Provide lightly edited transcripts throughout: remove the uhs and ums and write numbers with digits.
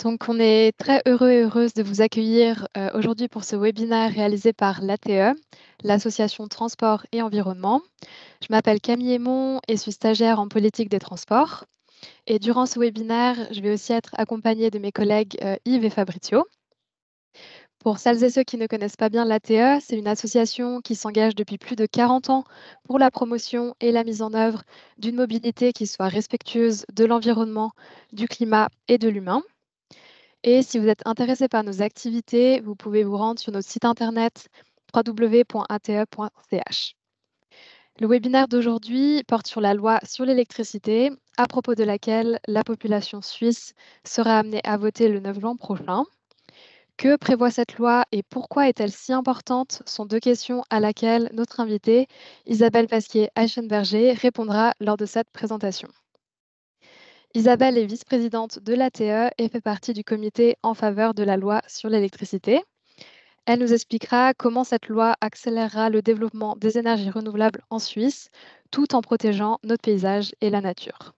Donc, on est très heureux et heureuse de vous accueillir aujourd'hui pour ce webinaire réalisé par l'ATE, l'Association Transport et Environnement. Je m'appelle Camille Aymon et suis stagiaire en politique des transports. Et durant ce webinaire, je vais aussi être accompagnée de mes collègues Yves et Fabrizio. Pour celles et ceux qui ne connaissent pas bien l'ATE, c'est une association qui s'engage depuis plus de 40 ans pour la promotion et la mise en œuvre d'une mobilité qui soit respectueuse de l'environnement, du climat et de l'humain. Et si vous êtes intéressé par nos activités, vous pouvez vous rendre sur notre site internet www.ate.ch. Le webinaire d'aujourd'hui porte sur la loi sur l'électricité, à propos de laquelle la population suisse sera amenée à voter le 9 juin prochain. Que prévoit cette loi et pourquoi est-elle si importante sont deux questions à laquelle notre invitée, Isabelle Pasquier-Eichenberger, répondra lors de cette présentation. Isabelle est vice-présidente de l'ATE et fait partie du comité en faveur de la loi sur l'électricité. Elle nous expliquera comment cette loi accélérera le développement des énergies renouvelables en Suisse, tout en protégeant notre paysage et la nature.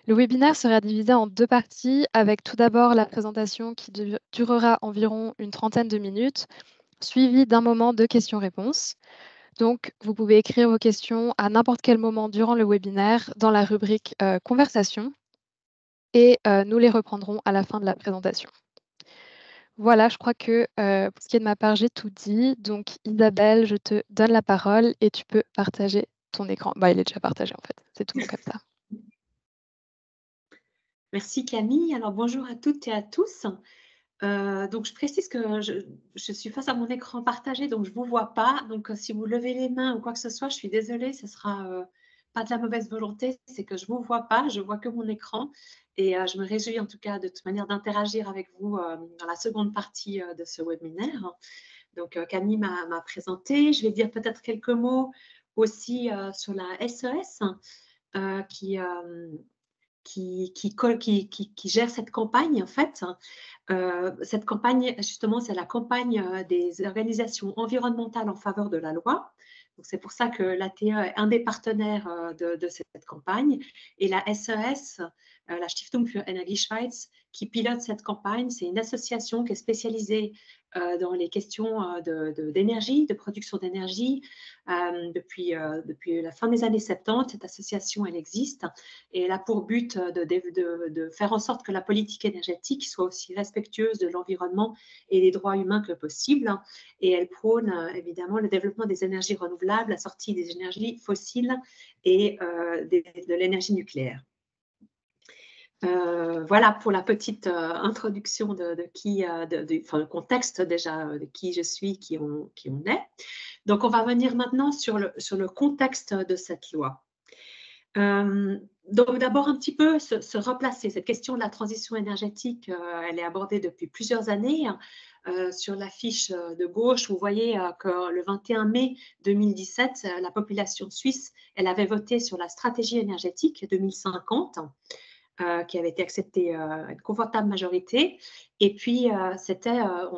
Le webinaire sera divisé en deux parties, avec tout d'abord la présentation qui durera environ une trentaine de minutes, suivie d'un moment de questions-réponses. Donc, vous pouvez écrire vos questions à n'importe quel moment durant le webinaire dans la rubrique Conversation et nous les reprendrons à la fin de la présentation. Voilà, je crois que pour ce qui est de ma part, j'ai tout dit. Donc, Isabelle, je te donne la parole et tu peux partager ton écran. Bah, il est déjà partagé en fait, c'est tout bon comme ça. Merci Camille. Alors bonjour à toutes et à tous. Donc je précise que je suis face à mon écran partagé, donc je ne vous vois pas. Donc si vous levez les mains ou quoi que ce soit, je suis désolée, ce ne sera pas de la mauvaise volonté, c'est que je ne vous vois pas, je vois que mon écran. Et je me réjouis en tout cas de toute manière d'interagir avec vous dans la seconde partie de ce webinaire. Donc Camille m'a présenté. Je vais dire peut-être quelques mots aussi sur la SES qui gère cette campagne, en fait. Cette campagne, justement, c'est la campagne des organisations environnementales en faveur de la loi. C'est pour ça que l'ATE est un des partenaires de cette campagne. Et la SES, la Stiftung für Energie Schweiz, qui pilote cette campagne, c'est une association qui est spécialisée dans les questions d'énergie, de production d'énergie. Depuis la fin des années 70, cette association, elle existe et elle a pour but de faire en sorte que la politique énergétique soit aussi respectueuse de l'environnement et des droits humains que possible. Et elle prône évidemment le développement des énergies renouvelables, la sortie des énergies fossiles et de l'énergie nucléaire. Voilà pour la petite introduction le contexte déjà de qui je suis, qui on est. Donc, on va venir maintenant sur le contexte de cette loi. Donc, d'abord, un petit peu se replacer. Cette question de la transition énergétique, elle est abordée depuis plusieurs années. Sur la fiche de gauche, vous voyez que le 21 mai 2017, la population suisse, elle avait voté sur la stratégie énergétique 2050. Qui avait été acceptée à une confortable majorité. Et puis, on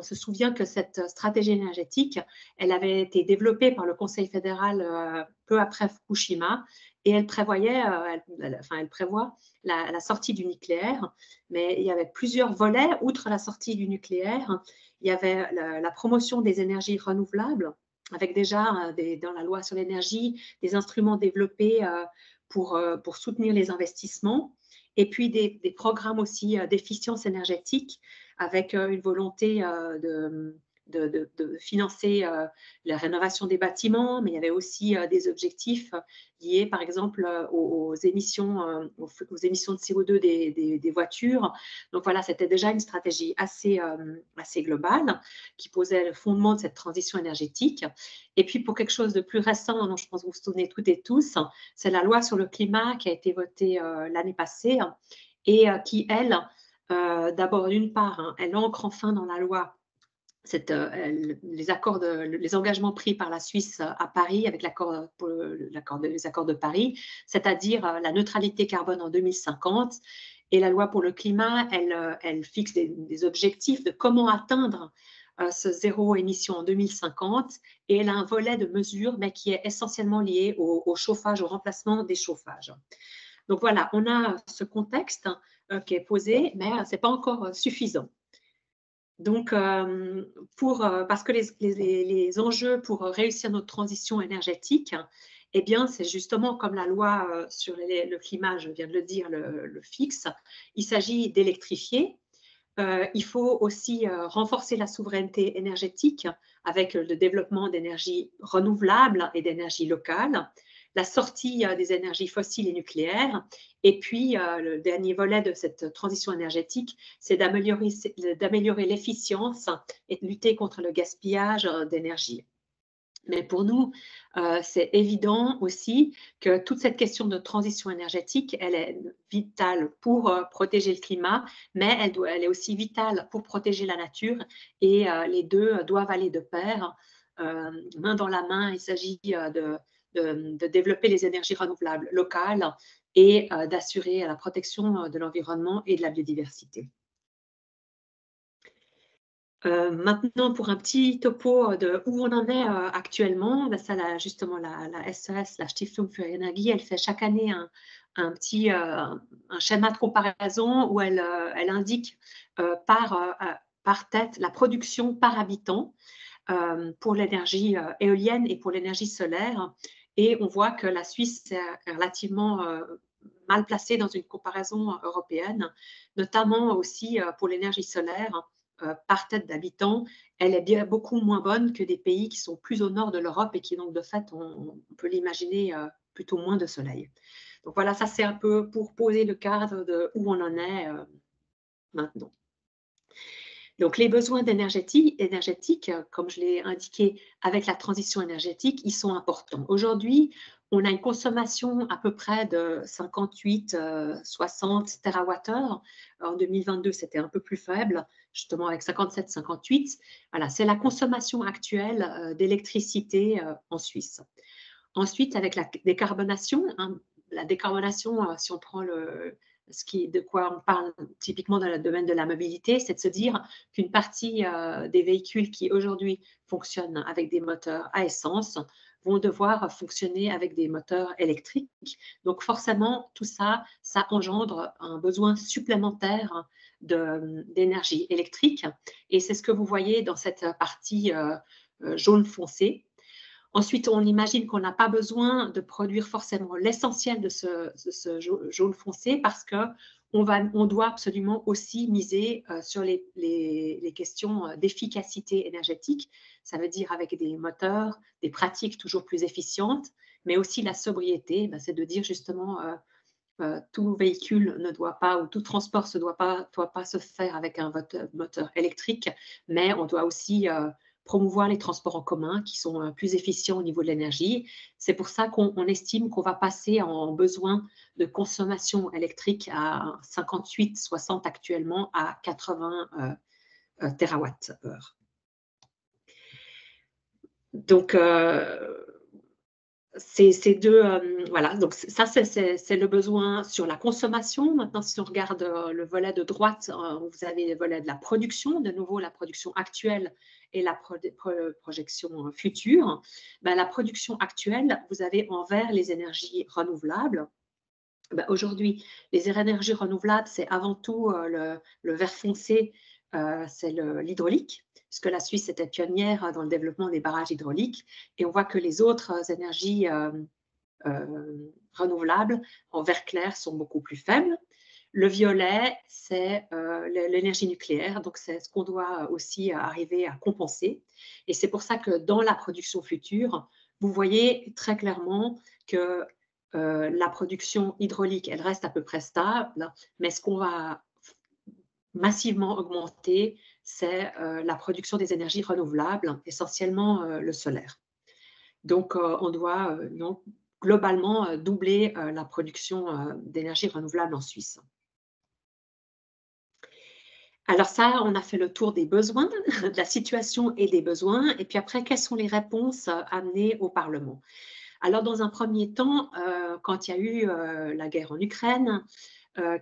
se souvient que cette stratégie énergétique, elle avait été développée par le Conseil fédéral peu après Fukushima et elle prévoit la sortie du nucléaire. Mais il y avait plusieurs volets. Outre la sortie du nucléaire, il y avait la promotion des énergies renouvelables, avec déjà dans la loi sur l'énergie des instruments développés pour soutenir les investissements. Et puis des programmes aussi d'efficience énergétique avec une volonté de financer la rénovation des bâtiments, mais il y avait aussi des objectifs liés par exemple aux émissions de CO2 des voitures. Donc voilà, c'était déjà une stratégie assez globale qui posait le fondement de cette transition énergétique. Et puis pour quelque chose de plus récent, dont je pense que vous vous souvenez toutes et tous, c'est la loi sur le climat qui a été votée l'année passée et qui, elle, d'abord, d'une part, elle ancre enfin dans la loi les engagements pris par la Suisse à Paris avec les accords de Paris, c'est-à-dire la neutralité carbone en 2050. Et la loi pour le climat, elle fixe des objectifs de comment atteindre ce zéro émission en 2050. Et elle a un volet de mesures, mais qui est essentiellement lié au chauffage, au remplacement des chauffages. Donc voilà, on a ce contexte qui est posé, mais ce n'est pas encore suffisant. Donc, parce que les enjeux pour réussir notre transition énergétique, eh bien, c'est justement comme la loi sur le climat, je viens de le dire, le fixe. Il s'agit d'électrifier. Il faut aussi renforcer la souveraineté énergétique avec le développement d'énergies renouvelables et d'énergies locales, la sortie des énergies fossiles et nucléaires. Et puis, le dernier volet de cette transition énergétique, c'est d'améliorer l'efficience et de lutter contre le gaspillage d'énergie. Mais pour nous, c'est évident aussi que toute cette question de transition énergétique, elle est vitale pour protéger le climat, mais elle est aussi vitale pour protéger la nature et les deux doivent aller de pair, main dans la main. Il s'agit de développer les énergies renouvelables locales et d'assurer la protection de l'environnement et de la biodiversité. Maintenant, pour un petit topo de où on en est actuellement, ben ça, justement, la SES, la Stiftung für Energie, elle fait chaque année un petit un schéma de comparaison où elle indique par tête la production par habitant pour l'énergie éolienne et pour l'énergie solaire. Et on voit que la Suisse est relativement mal placée dans une comparaison européenne, notamment aussi pour l'énergie solaire. Par tête d'habitants, elle est bien beaucoup moins bonne que des pays qui sont plus au nord de l'Europe et qui donc de fait, on peut l'imaginer, plutôt moins de soleil. Donc voilà, ça c'est un peu pour poser le cadre de où on en est maintenant. Donc les besoins énergétiques, comme je l'ai indiqué avec la transition énergétique, ils sont importants. Aujourd'hui, on a une consommation à peu près de 58-60 TWh. En 2022, c'était un peu plus faible, justement avec 57-58. Voilà, c'est la consommation actuelle d'électricité en Suisse. Ensuite, avec la décarbonation, la décarbonation, si on prend de quoi on parle typiquement dans le domaine de la mobilité, c'est de se dire qu'une partie des véhicules qui aujourd'hui fonctionnent avec des moteurs à essence vont devoir fonctionner avec des moteurs électriques. Donc forcément, tout ça, ça engendre un besoin supplémentaire d'énergie électrique. Et c'est ce que vous voyez dans cette partie jaune foncé. Ensuite, on imagine qu'on n'a pas besoin de produire forcément l'essentiel de ce jaune foncé parce qu'on doit absolument aussi miser sur les questions d'efficacité énergétique. Ça veut dire avec des moteurs, des pratiques toujours plus efficientes, mais aussi la sobriété. C'est de dire justement tout véhicule ne doit pas, ou tout transport ne doit pas se faire avec un moteur électrique, mais on doit aussi promouvoir les transports en commun qui sont plus efficients au niveau de l'énergie. C'est pour ça qu'on estime qu'on va passer en besoin de consommation électrique à 58-60 actuellement à 80 TWh. Donc, ces deux, voilà, donc ça, c'est le besoin sur la consommation. Maintenant, si on regarde le volet de droite, vous avez le volet de la production, de nouveau la production actuelle et la projection future. Ben, la production actuelle, vous avez en vert les énergies renouvelables. Ben, aujourd'hui, les énergies renouvelables, c'est avant tout le vert foncé, c'est l'hydraulique, puisque la Suisse était pionnière dans le développement des barrages hydrauliques. Et on voit que les autres énergies renouvelables en vert clair sont beaucoup plus faibles. Le violet, c'est l'énergie nucléaire, donc c'est ce qu'on doit aussi arriver à compenser. Et c'est pour ça que dans la production future, vous voyez très clairement que la production hydraulique, elle reste à peu près stable, mais ce qu'on va massivement augmenter, c'est la production des énergies renouvelables, essentiellement le solaire. Donc, on doit globalement doubler la production d'énergie renouvelable en Suisse. Alors ça, on a fait le tour des besoins, de la situation et des besoins. Et puis après, quelles sont les réponses amenées au Parlement? Alors, dans un premier temps, quand il y a eu la guerre en Ukraine,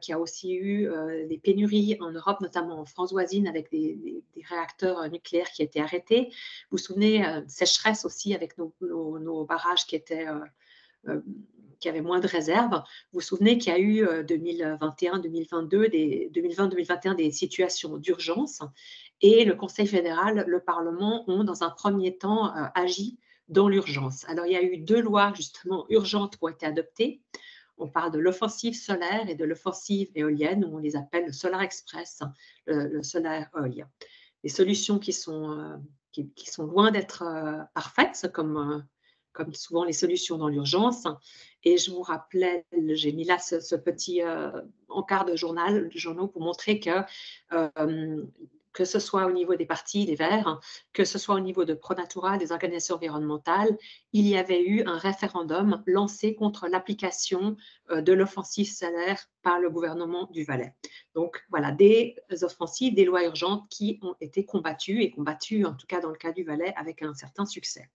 qui a aussi eu des pénuries en Europe, notamment en France voisine, avec des réacteurs nucléaires qui étaient arrêtés. Vous vous souvenez, sécheresse aussi avec nos barrages qui qu'il y avait moins de réserves. Vous vous souvenez qu'il y a eu 2021-2022, 2020-2021 des situations d'urgence et le Conseil fédéral, le Parlement ont dans un premier temps agi dans l'urgence. Alors il y a eu 2 lois justement urgentes qui ont été adoptées. On parle de l'offensive solaire et de l'offensive éolienne, où on les appelle le Solar Express, le solaire éolien. Des solutions qui sont loin d'être parfaites, comme souvent les solutions dans l'urgence. Et je vous rappelais, j'ai mis là ce petit encart de journaux pour montrer que ce soit au niveau des partis, des Verts, que ce soit au niveau de Pronatura, des organisations environnementales, il y avait eu un référendum lancé contre l'application de l'offensive solaire par le gouvernement du Valais. Donc voilà, des offensives, des lois urgentes qui ont été combattues, et combattues en tout cas dans le cas du Valais avec un certain succès.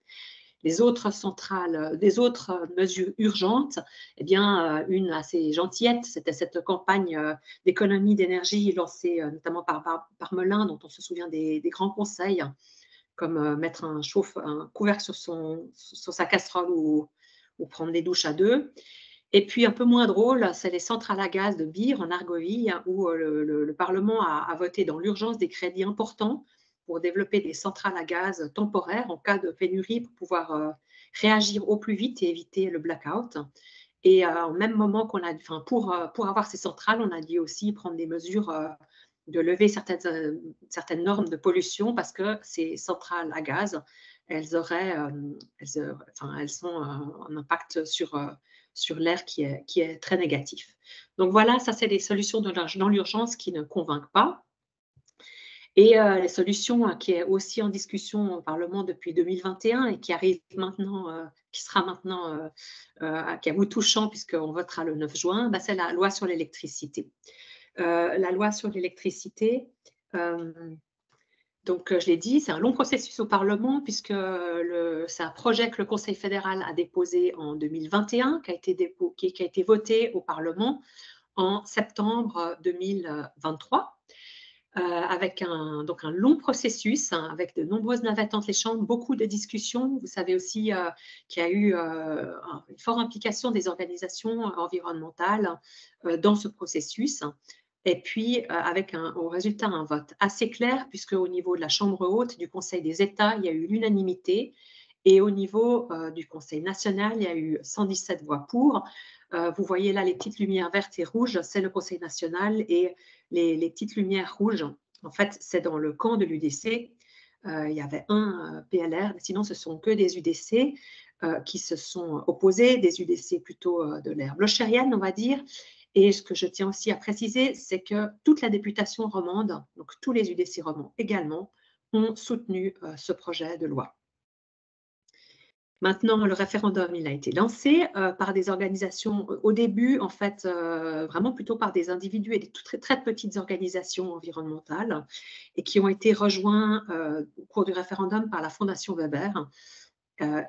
Les autres centrales, des autres mesures urgentes, eh bien, une assez gentillette, c'était cette campagne d'économie d'énergie lancée notamment par Melun, dont on se souvient des grands conseils, comme mettre un couvercle sur sa casserole ou prendre des douches à 2. Et puis, un peu moins drôle, c'est les centrales à gaz de Bire, en Argovie, où le Parlement a voté dans l'urgence des crédits importants pour développer des centrales à gaz temporaires en cas de pénurie pour pouvoir réagir au plus vite et éviter le blackout. Et au même moment pour avoir ces centrales, on a dû aussi prendre des mesures de lever certaines normes de pollution parce que ces centrales à gaz, elles ont un impact sur l'air qui est très négatif. Donc voilà, ça c'est des solutions dans l'urgence qui ne convainquent pas. Et les solutions qui est aussi en discussion au Parlement depuis 2021 et qui arrive maintenant, qui sera maintenant qui est à bout touchant puisqu'on votera le 9 juin, bah, c'est la loi sur l'électricité. La loi sur l'électricité, donc je l'ai dit, c'est un long processus au Parlement puisque c'est un projet que le Conseil fédéral a déposé en 2021, qui a été voté au Parlement en septembre 2023. Avec donc un long processus, hein, avec de nombreuses navettes entre les chambres, beaucoup de discussions. Vous savez aussi qu'il y a eu une forte implication des organisations environnementales dans ce processus. Et puis, avec au résultat un vote assez clair, puisque au niveau de la Chambre haute, du Conseil des États, il y a eu l'unanimité. Et au niveau du Conseil national, il y a eu 117 voix pour. Vous voyez là les petites lumières vertes et rouges, c'est le Conseil national, et les petites lumières rouges, en fait, c'est dans le camp de l'UDC. Il y avait un PLR, mais sinon, ce sont que des UDC qui se sont opposés, des UDC plutôt de l'ère blochérienne, on va dire. Et ce que je tiens aussi à préciser, c'est que toute la députation romande, donc tous les UDC romans également, ont soutenu ce projet de loi. Maintenant, le référendum, il a été lancé par des organisations, au début, en fait, vraiment plutôt par des individus et des très, très petites organisations environnementales, et qui ont été rejoints au cours du référendum par la Fondation Weber.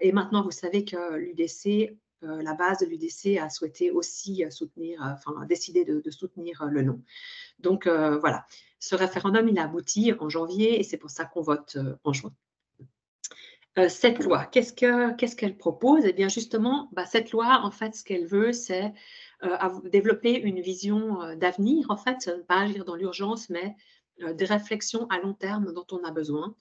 Et maintenant, vous savez que l'UDC, la base de l'UDC a souhaité aussi décider de soutenir le non. Donc voilà, ce référendum, il a abouti en janvier et c'est pour ça qu'on vote en juin. Cette loi, qu'est-ce qu'elle propose? Eh bien, justement, cette loi, en fait, ce qu'elle veut, c'est développer une vision d'avenir, en fait, pas agir dans l'urgence, mais des réflexions à long terme dont on a besoin,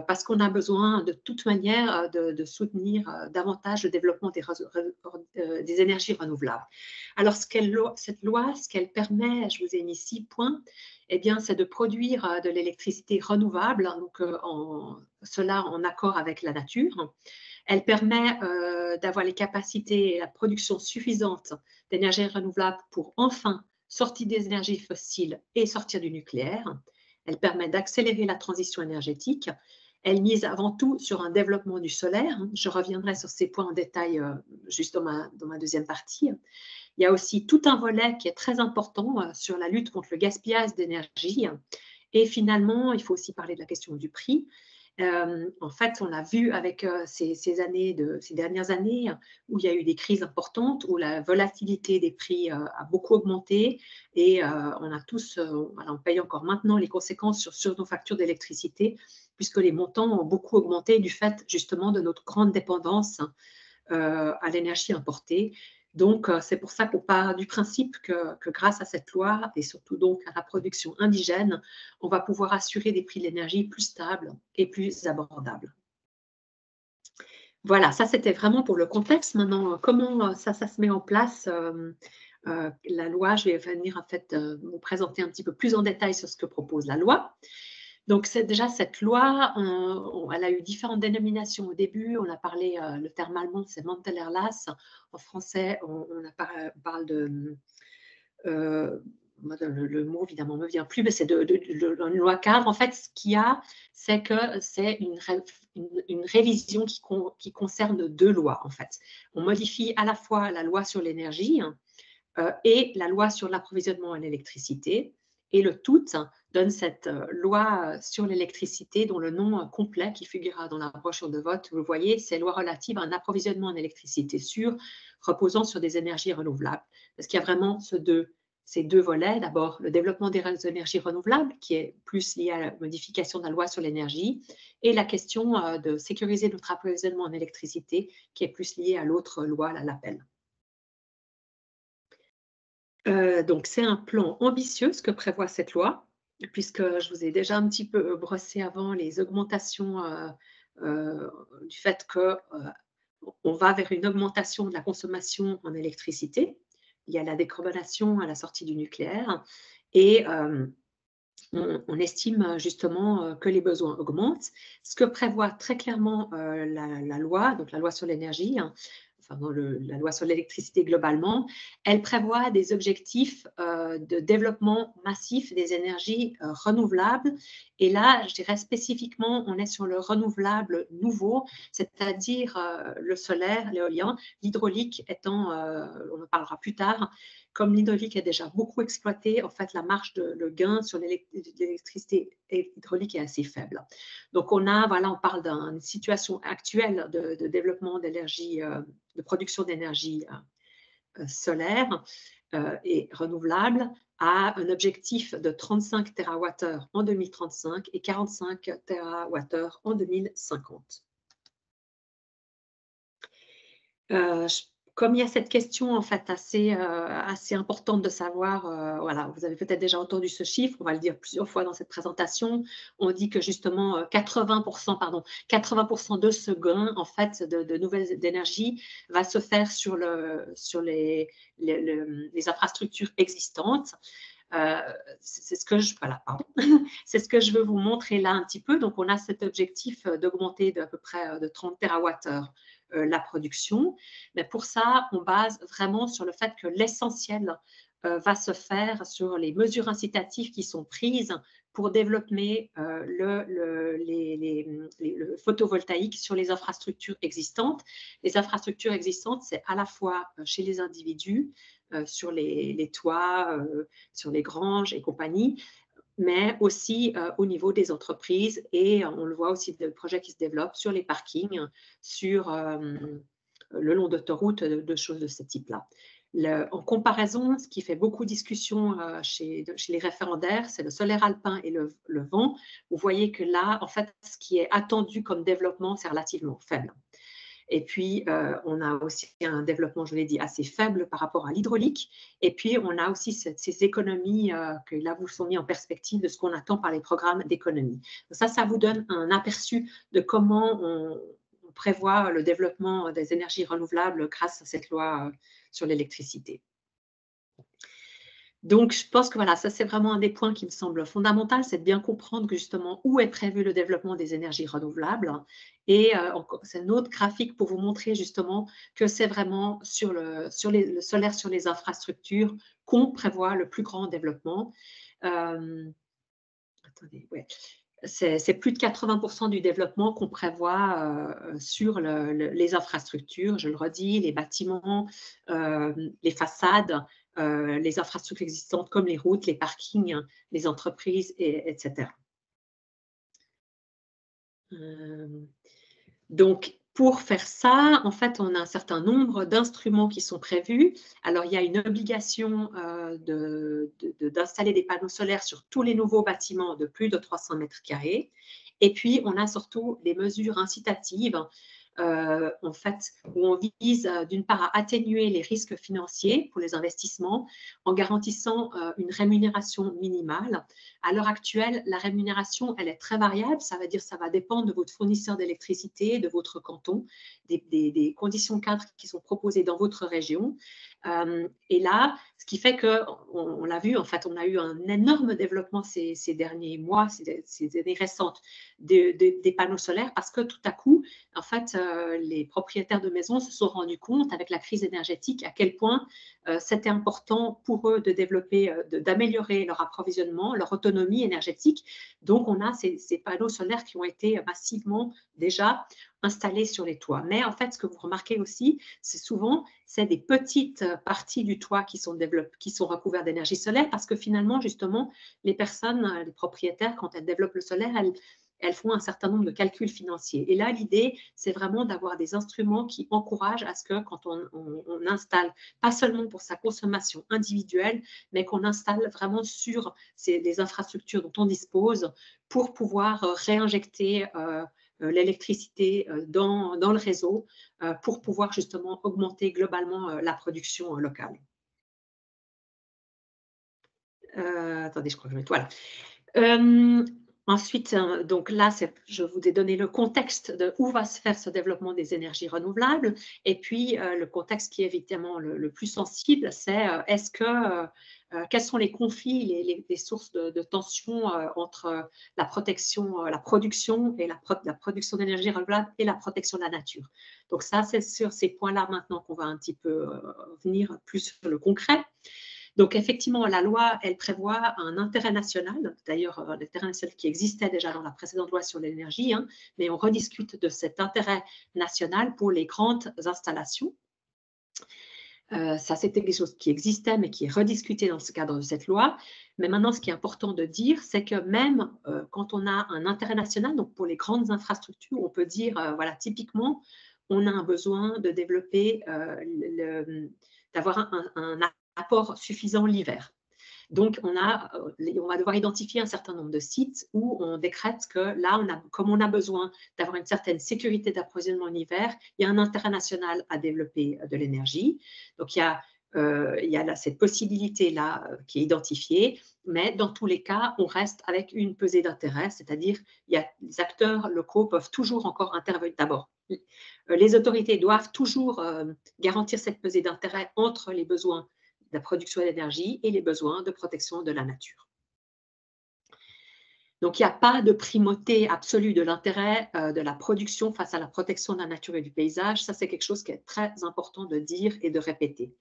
parce qu'on a besoin de toute manière de soutenir davantage le développement des énergies renouvelables. Alors, cette loi, ce qu'elle permet, je vous ai mis 6 points, eh bien, c'est de produire de l'électricité renouvelable, donc cela en accord avec la nature. Elle permet d'avoir les capacités et la production suffisante d'énergie renouvelable pour enfin sortir des énergies fossiles et sortir du nucléaire. Elle permet d'accélérer la transition énergétique. Elle mise avant tout sur un développement du solaire. Je reviendrai sur ces points en détail juste dans ma deuxième partie. Il y a aussi tout un volet qui est très important sur la lutte contre le gaspillage d'énergie. Et finalement, il faut aussi parler de la question du prix. En fait, on l'a vu avec ces dernières années où il y a eu des crises importantes, où la volatilité des prix a beaucoup augmenté et on paye encore maintenant les conséquences sur nos factures d'électricité puisque les montants ont beaucoup augmenté du fait justement de notre grande dépendance à l'énergie importée. Donc, c'est pour ça qu'on part du principe que grâce à cette loi et surtout donc à la production indigène, on va pouvoir assurer des prix de l'énergie plus stables et plus abordables. Voilà, ça c'était vraiment pour le contexte. Maintenant, comment ça se met en place la loi, je vais venir en fait vous présenter un petit peu plus en détail sur ce que propose la loi. Donc, c'est déjà cette loi, elle a eu différentes dénominations au début. On a parlé, le terme allemand, c'est Mantelerlass. En français, on parle de, le mot évidemment ne me vient plus, mais c'est une loi cadre. En fait, ce qu'il y a, c'est que c'est une révision qui concerne deux lois, en fait. On modifie à la fois la loi sur l'énergie et la loi sur l'approvisionnement en électricité. Et le tout donne cette loi sur l'électricité dont le nom complet qui figurera dans la brochure de vote, vous le voyez, c'est loi relative à un approvisionnement en électricité sûr, reposant sur des énergies renouvelables. Parce qu'il y a vraiment ces deux volets. D'abord, le développement des énergies renouvelables, qui est plus lié à la modification de la loi sur l'énergie, et la question de sécuriser notre approvisionnement en électricité, qui est plus liée à l'autre loi, l'APEL. Donc, c'est un plan ambitieux, ce que prévoit cette loi, puisque je vous ai déjà un petit peu brossé avant les augmentations du fait qu'on va vers une augmentation de la consommation en électricité. Il y a la décarbonation à la sortie du nucléaire et on estime justement que les besoins augmentent. Ce que prévoit très clairement la loi, donc la loi sur l'énergie, enfin la loi sur l'électricité globalement, elle prévoit des objectifs de développement massif des énergies renouvelables. Et là, je dirais spécifiquement, on est sur le renouvelable nouveau, c'est-à-dire le solaire, l'éolien, l'hydraulique étant, on en parlera plus tard, comme l'hydraulique est déjà beaucoup exploité, en fait, la marge le gain sur l'électricité hydraulique est assez faible. Donc, on parle d'une situation actuelle de développement d'énergie, de production d'énergie solaire et renouvelable à un objectif de 35 TWh en 2035 et 45 TWh en 2050. Comme il y a cette question en fait assez importante de savoir, voilà, vous avez peut-être déjà entendu ce chiffre, on va le dire plusieurs fois dans cette présentation. On dit que justement 80% de ce gain en fait de nouvelles énergies va se faire sur les infrastructures existantes. C'est ce que c'est ce que je veux vous montrer là un petit peu. Donc, on a cet objectif d'augmenter d'à peu près de 30 TWh la production. Mais pour ça, on base vraiment sur le fait que l'essentiel va se faire sur les mesures incitatives qui sont prises pour développer le photovoltaïque sur les infrastructures existantes. Les infrastructures existantes, c'est à la fois chez les individus, sur les toits, sur les granges et compagnie, mais aussi au niveau des entreprises. Et on le voit aussi de projets qui se développent sur les parkings, sur le long d'autoroutes, de choses de ce type-là. En comparaison, ce qui fait beaucoup de discussion chez les référendaires, c'est le solaire alpin et le vent. Vous voyez que là, en fait, ce qui est attendu comme développement, c'est relativement faible. Et puis, on a aussi un développement, je l'ai dit, assez faible par rapport à l'hydraulique. Et puis, on a aussi ces économies que là, vous sont mis en perspective de ce qu'on attend par les programmes d'économie. Ça vous donne un aperçu de comment on prévoit le développement des énergies renouvelables grâce à cette loi sur l'électricité. Donc, je pense que voilà, ça c'est vraiment un des points qui me semble fondamental, c'est de bien comprendre que justement où est prévu le développement des énergies renouvelables. Et c'est un autre graphique pour vous montrer justement que c'est vraiment sur le solaire sur les infrastructures qu'on prévoit le plus grand développement. Attendez, ouais. C'est plus de 80% du développement qu'on prévoit sur les infrastructures, je le redis, les bâtiments, les façades, les infrastructures existantes comme les routes, les parkings, les entreprises, etc. Donc, pour faire ça, en fait, on a un certain nombre d'instruments qui sont prévus. Alors, il y a une obligation d'installer des panneaux solaires sur tous les nouveaux bâtiments de plus de 300 mètres carrés. Et puis, on a surtout des mesures incitatives en fait, où on vise d'une part à atténuer les risques financiers pour les investissements en garantissant une rémunération minimale. À l'heure actuelle, la rémunération, elle est très variable. Ça veut dire ça va dépendre de votre fournisseur d'électricité, de votre canton, des conditions cadres qui sont proposées dans votre région. Et là, ce qui fait on l'a vu, en fait, on a eu un énorme développement ces derniers mois, ces années récentes, des panneaux solaires, parce que tout à coup, en fait, les propriétaires de maisons se sont rendus compte avec la crise énergétique à quel point c'était important pour eux de développer, d'améliorer leur approvisionnement, leur autonomie énergétique. Donc, on a ces panneaux solaires qui ont été massivement déjà installés sur les toits. Mais en fait, ce que vous remarquez aussi, c'est souvent des petites parties du toit qui sont recouvertes d'énergie solaire, parce que finalement, justement, les personnes, les propriétaires, quand elles développent le solaire, elles font un certain nombre de calculs financiers. Et là, l'idée, c'est vraiment d'avoir des instruments qui encouragent à ce que quand on installe, pas seulement pour sa consommation individuelle, mais qu'on installe vraiment sur les infrastructures dont on dispose pour pouvoir réinjecter l'électricité dans le réseau pour pouvoir justement augmenter globalement la production locale. Attendez, je crois que je vais… Voilà. Ensuite, donc là, je vous ai donné le contexte de où va se faire ce développement des énergies renouvelables. Et puis, le contexte qui est évidemment le plus sensible, c'est quels sont les conflits, les sources de tension entre la production et la production d'énergie renouvelable et la protection de la nature. Donc ça, c'est sur ces points-là maintenant qu'on va un petit peu venir plus sur le concret. Donc, effectivement, la loi, elle prévoit un intérêt national, d'ailleurs, un intérêt national qui existait déjà dans la précédente loi sur l'énergie, hein, mais on rediscute de cet intérêt national pour les grandes installations. Ça, c'était quelque chose qui existait, mais qui est rediscuté dans ce cadre de cette loi. Mais maintenant, ce qui est important de dire, c'est que même quand on a un intérêt national, donc pour les grandes infrastructures, on peut dire, voilà, typiquement, on a un besoin de développer, d'avoir un apport suffisant l'hiver. Donc, on va devoir identifier un certain nombre de sites où on décrète que là, comme on a besoin d'avoir une certaine sécurité d'approvisionnement en hiver, il y a un intérêt national à développer de l'énergie. Donc, il y a cette possibilité-là qui est identifiée, mais dans tous les cas, on reste avec une pesée d'intérêt, c'est-à-dire les acteurs locaux peuvent toujours encore intervenir. D'abord, les autorités doivent toujours garantir cette pesée d'intérêt entre les besoins de la production d'énergie et les besoins de protection de la nature. Donc, il n'y a pas de primauté absolue de l'intérêt de la production face à la protection de la nature et du paysage. Ça, c'est quelque chose qui est très important de dire et de répéter.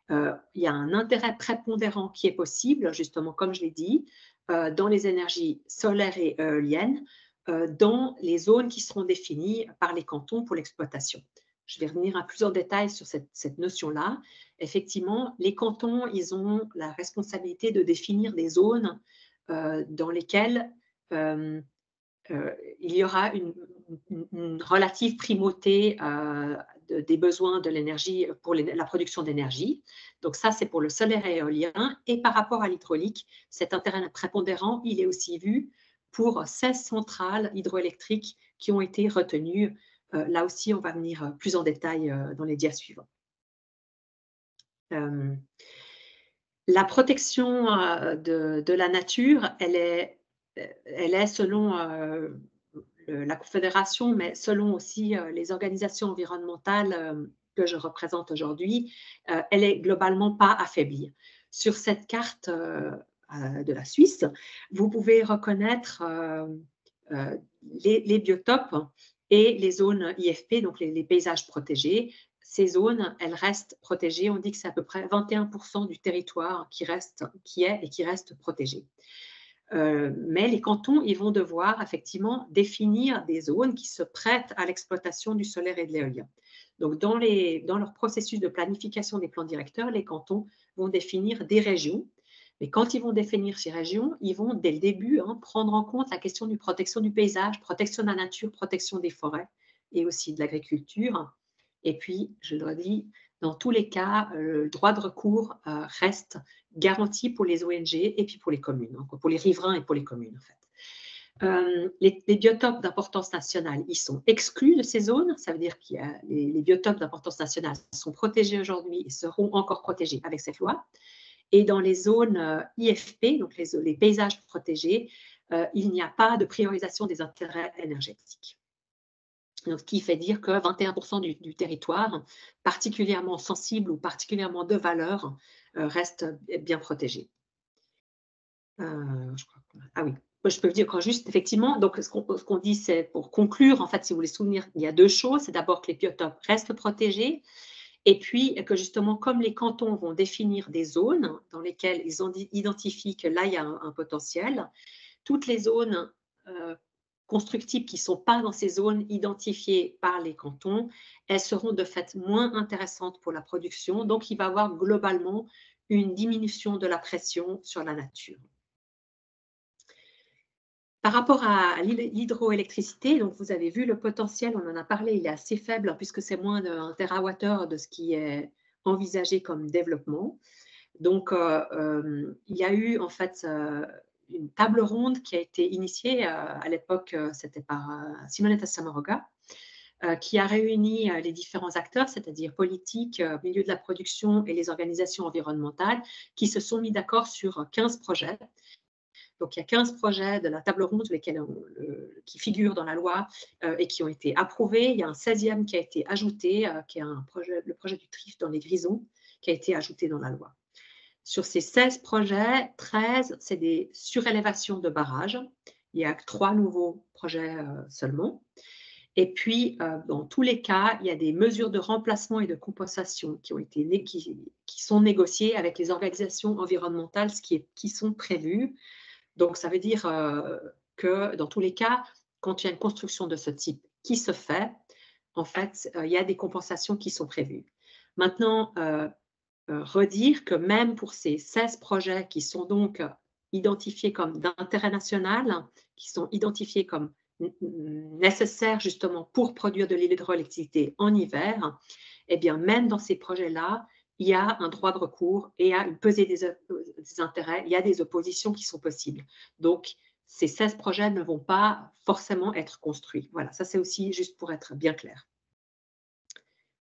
Il y a un intérêt prépondérant qui est possible, justement, comme je l'ai dit, dans les énergies solaires et éoliennes, dans les zones qui seront définies par les cantons pour l'exploitation. Je vais revenir à plus en détail sur cette notion-là. Effectivement, les cantons, ils ont la responsabilité de définir des zones dans lesquelles il y aura une relative primauté des besoins de l'énergie pour la production d'énergie. Donc ça, c'est pour le solaire et éolien. Et par rapport à l'hydraulique, cet intérêt prépondérant, il est aussi vu pour 16 centrales hydroélectriques qui ont été retenues. Là aussi, on va venir plus en détail dans les dias suivants. La protection de la nature, elle est selon la Confédération, mais selon aussi les organisations environnementales que je représente aujourd'hui, elle est globalement pas affaiblie. Sur cette carte de la Suisse, vous pouvez reconnaître les biotopes et les zones IFP, donc les paysages protégés. Ces zones, elles restent protégées. On dit que c'est à peu près 21% du territoire qui reste protégé. Mais les cantons, ils vont devoir effectivement définir des zones qui se prêtent à l'exploitation du solaire et de l'éolien. Donc, dans leur processus de planification des plans directeurs, les cantons vont définir des régions. Mais quand ils vont définir ces régions, ils vont, dès le début, prendre en compte la question de protection du paysage, protection de la nature, protection des forêts et aussi de l'agriculture. Et puis, je le redis, dans tous les cas, le droit de recours reste garanti pour les ONG et puis pour les communes, pour les riverains et pour les communes, en fait. Les biotopes d'importance nationale, ils sont exclus de ces zones. Ça veut dire que les biotopes d'importance nationale sont protégés aujourd'hui et seront encore protégés avec cette loi. Et dans les zones IFP, donc les paysages protégés, il n'y a pas de priorisation des intérêts énergétiques. Donc, ce qui fait dire que 21% du territoire, particulièrement sensible ou particulièrement de valeur, reste bien protégé. Ah oui, je peux vous dire quand juste, effectivement, donc ce qu'on dit, c'est pour conclure, en fait, si vous voulez souvenir, il y a deux choses. C'est d'abord que les biotopes restent protégés, et puis que justement, comme les cantons vont définir des zones dans lesquelles ils ont identifient que là, il y a un potentiel, toutes les zones constructibles qui ne sont pas dans ces zones identifiées par les cantons, elles seront de fait moins intéressantes pour la production. Donc, il va y avoir globalement une diminution de la pression sur la nature. Par rapport à l'hydroélectricité, donc vous avez vu le potentiel, on en a parlé, il est assez faible puisque c'est moins d'1 TWh de ce qui est envisagé comme développement. Donc, il y a eu en fait une table ronde qui a été initiée à l'époque, c'était par Simonetta Sommaruga, qui a réuni les différents acteurs, c'est-à-dire politiques, milieu de la production et les organisations environnementales, qui se sont mis d'accord sur 15 projets. Donc, il y a 15 projets de la table ronde qui figurent dans la loi et qui ont été approuvés. Il y a un 16e qui a été ajouté, qui est le projet du TRIF dans les Grisons, qui a été ajouté dans la loi. Sur ces 16 projets, 13, c'est des surélévations de barrages. Il y a 3 nouveaux projets seulement. Et puis, dans tous les cas, il y a des mesures de remplacement et de compensation qui sont négociées avec les organisations environnementales, qui sont prévues. Donc, ça veut dire que dans tous les cas, quand il y a une construction de ce type qui se fait, en fait, il y a des compensations qui sont prévues. Maintenant, redire que même pour ces 16 projets qui sont donc identifiés comme d'intérêt national, qui sont identifiés comme nécessaires justement pour produire de l'hydroélectricité en hiver, eh bien, même dans ces projets-là, il y a un droit de recours et il y a une pesée des intérêts, il y a des oppositions qui sont possibles. Donc, ces 16 projets ne vont pas forcément être construits. Voilà, ça c'est aussi juste pour être bien clair.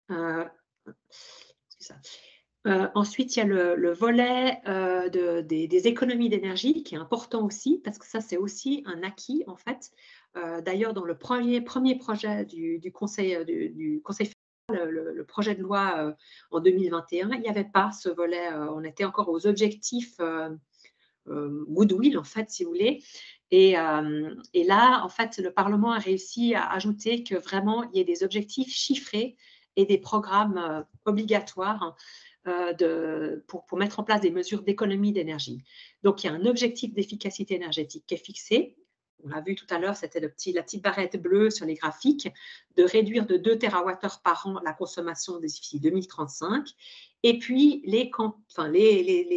C'est ça. Ensuite, il y a le volet des économies d'énergie qui est important aussi, parce que ça, c'est aussi un acquis, en fait. D'ailleurs, dans le premier projet du Conseil fédéral, le projet de loi en 2021, il n'y avait pas ce volet. On était encore aux objectifs goodwill, en fait, si vous voulez. Et là, en fait, le Parlement a réussi à ajouter que vraiment, il y ait des objectifs chiffrés et des programmes obligatoires pour mettre en place des mesures d'économie d'énergie. Donc, il y a un objectif d'efficacité énergétique qui est fixé. On l'a vu tout à l'heure, c'était la petite barrette bleue sur les graphiques, de réduire de 2 TWh par an la consommation d'ici 2035. Et puis, les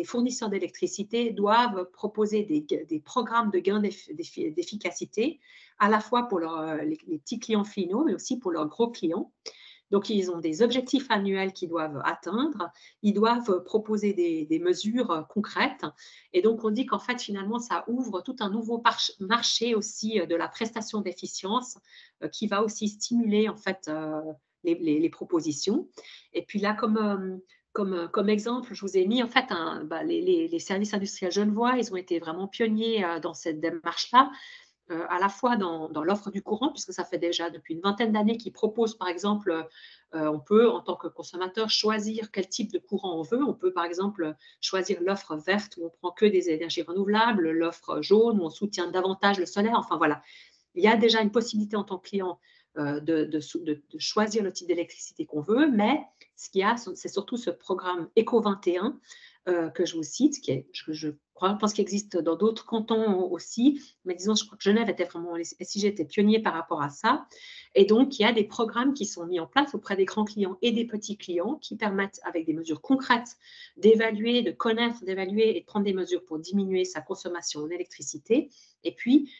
fournisseurs d'électricité doivent proposer des programmes de gains d'efficacité, à la fois pour les petits clients finaux, mais aussi pour leurs gros clients. Donc, ils ont des objectifs annuels qu'ils doivent atteindre. Ils doivent proposer des mesures concrètes. Et donc, on dit qu'en fait, finalement, ça ouvre tout un nouveau marché aussi de la prestation d'efficience qui va aussi stimuler, en fait, les propositions. Et puis là, comme exemple, je vous ai mis en fait les services industriels genevois, ils ont été vraiment pionniers dans cette démarche-là. À la fois dans l'offre du courant, puisque ça fait déjà depuis une vingtaine d'années qu'ils proposent, par exemple, on peut, en tant que consommateur, choisir quel type de courant on veut. On peut, par exemple, choisir l'offre verte où on prend que des énergies renouvelables, l'offre jaune où on soutient davantage le solaire. Enfin, voilà. Il y a déjà une possibilité en tant que client de choisir le type d'électricité qu'on veut, mais ce qu'il y a, c'est surtout ce programme Eco 21 que je vous cite, je pense qu'il existe dans d'autres cantons aussi, mais disons, je crois que Genève était vraiment, SIG était pionnier par rapport à ça. Et donc, il y a des programmes qui sont mis en place auprès des grands clients et des petits clients qui permettent, avec des mesures concrètes, d'évaluer, de connaître, d'évaluer et de prendre des mesures pour diminuer sa consommation en électricité. Et puis,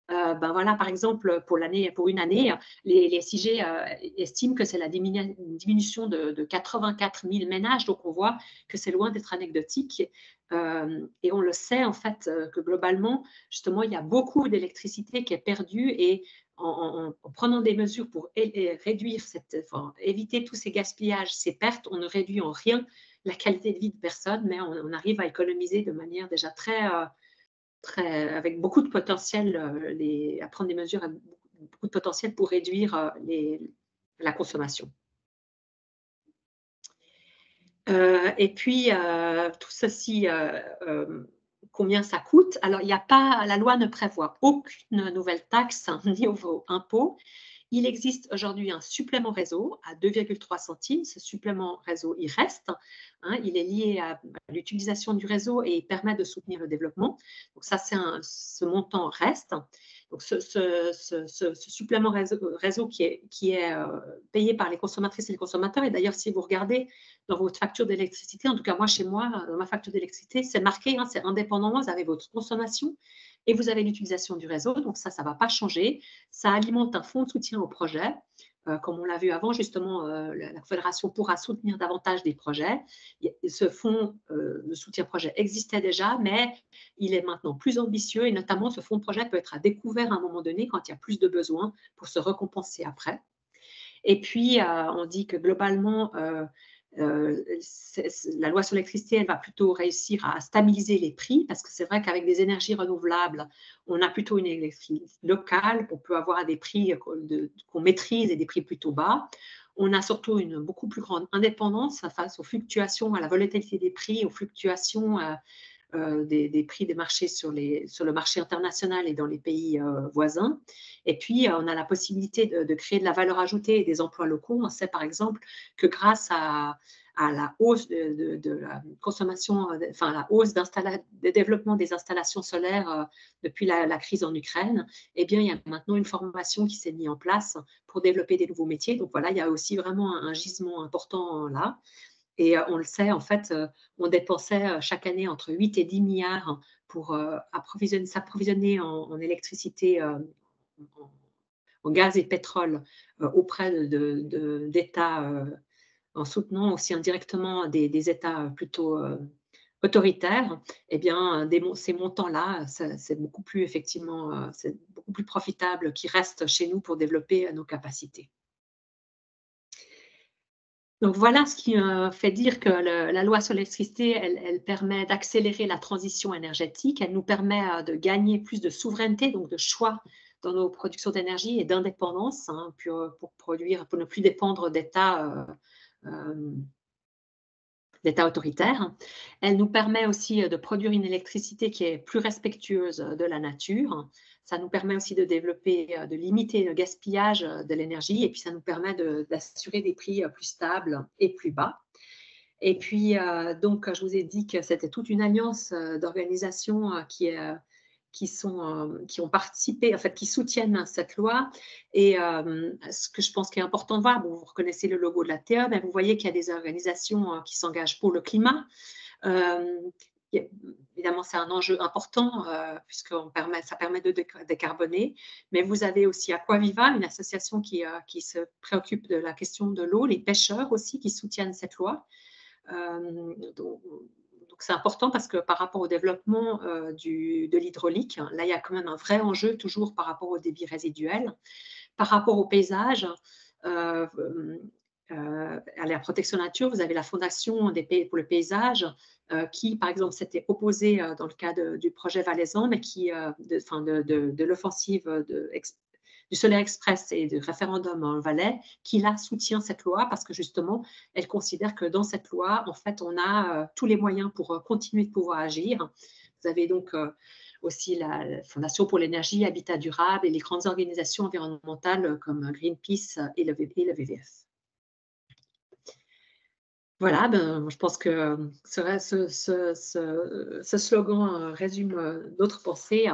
Ben voilà, par exemple, pour une année, les SIG estiment que c'est la diminution de 84 000 ménages. Donc, on voit que c'est loin d'être anecdotique. Et on le sait, en fait, que globalement, justement, il y a beaucoup d'électricité qui est perdue et en prenant des mesures pour réduire enfin, éviter tous ces gaspillages, ces pertes, on ne réduit en rien la qualité de vie de personne, mais on arrive à économiser de manière déjà avec beaucoup de potentiel, à prendre des mesures avec beaucoup de potentiel pour réduire la consommation. Et puis, tout ceci, combien ça coûte? Alors, la loi ne prévoit aucune nouvelle taxe ni nouveau impôt. Il existe aujourd'hui un supplément réseau à 2,3 centimes. Ce supplément réseau, il reste. Hein, il est lié à l'utilisation du réseau et il permet de soutenir le développement. Donc ça, ce montant reste. Donc ce supplément réseau qui est payé par les consommatrices et les consommateurs. Et d'ailleurs, si vous regardez dans votre facture d'électricité, en tout cas moi, chez moi, dans ma facture d'électricité, c'est marqué, hein, c'est indépendamment, vous avez votre consommation et vous avez l'utilisation du réseau. Donc ça ne va pas changer. Ça alimente un fonds de soutien au projet. Comme on l'a vu avant, justement, la Fédération pourra soutenir davantage des projets. Ce fonds de soutien projet existait déjà, mais il est maintenant plus ambitieux et notamment ce fonds de projet peut être à découvert à un moment donné quand il y a plus de besoins pour se récompenser après. Et puis, on dit que globalement, la loi sur l'électricité, elle va plutôt réussir à stabiliser les prix parce que c'est vrai qu'avec des énergies renouvelables, on a plutôt une électricité locale, on peut avoir des prix qu'on maîtrise et des prix plutôt bas. On a surtout une beaucoup plus grande indépendance face aux fluctuations, à la volatilité des prix, aux fluctuations des prix des marchés sur le marché international et dans les pays voisins. Et puis, on a la possibilité de créer de la valeur ajoutée et des emplois locaux. On sait par exemple que grâce à la hausse de la consommation, enfin la hausse de développement des installations solaires depuis la crise en Ukraine, eh bien, il y a maintenant une formation qui s'est mise en place pour développer des nouveaux métiers. Donc voilà, il y a aussi vraiment un gisement important là. Et on le sait, en fait, on dépensait chaque année entre 8 et 10 milliards pour s'approvisionner en électricité, en gaz et pétrole auprès d'États, en soutenant aussi indirectement des États plutôt autoritaires. Eh bien, ces montants-là, c'est beaucoup plus effectivement, c'est beaucoup plus profitable qu'ils restent chez nous pour développer nos capacités. Donc voilà ce qui fait dire que la loi sur l'électricité, elle permet d'accélérer la transition énergétique. Elle nous permet de gagner plus de souveraineté, donc de choix dans nos productions d'énergie et d'indépendance, hein, pour ne plus dépendre d'États autoritaires. Elle nous permet aussi de produire une électricité qui est plus respectueuse de la nature. Ça nous permet aussi de développer, de limiter le gaspillage de l'énergie et puis ça nous permet d'assurer des prix plus stables et plus bas. Et puis, donc, je vous ai dit que c'était toute une alliance d'organisations qui ont participé, en fait, qui soutiennent cette loi. Et ce que je pense qu'il est important de voir, bon, vous reconnaissez le logo de la TE, mais vous voyez qu'il y a des organisations qui s'engagent pour le climat. Évidemment, c'est un enjeu important puisque ça permet de décarboner. Mais vous avez aussi Aquaviva, une association qui se préoccupe de la question de l'eau, les pêcheurs aussi qui soutiennent cette loi. Donc c'est important parce que par rapport au développement de l'hydraulique, là, il y a quand même un vrai enjeu toujours par rapport au débit résiduel. Par rapport au paysage, à la protection nature, vous avez la Fondation pour le paysage qui, par exemple, s'était opposée dans le cas du projet valaisan, mais de l'offensive du Solaire Express et du référendum en Valais, qui là soutient cette loi parce que justement, elle considère que dans cette loi, en fait, on a tous les moyens pour continuer de pouvoir agir. Vous avez donc aussi la Fondation pour l'énergie, Habitat durable et les grandes organisations environnementales comme Greenpeace et le WWF. Voilà, je pense que ce slogan résume notre pensée.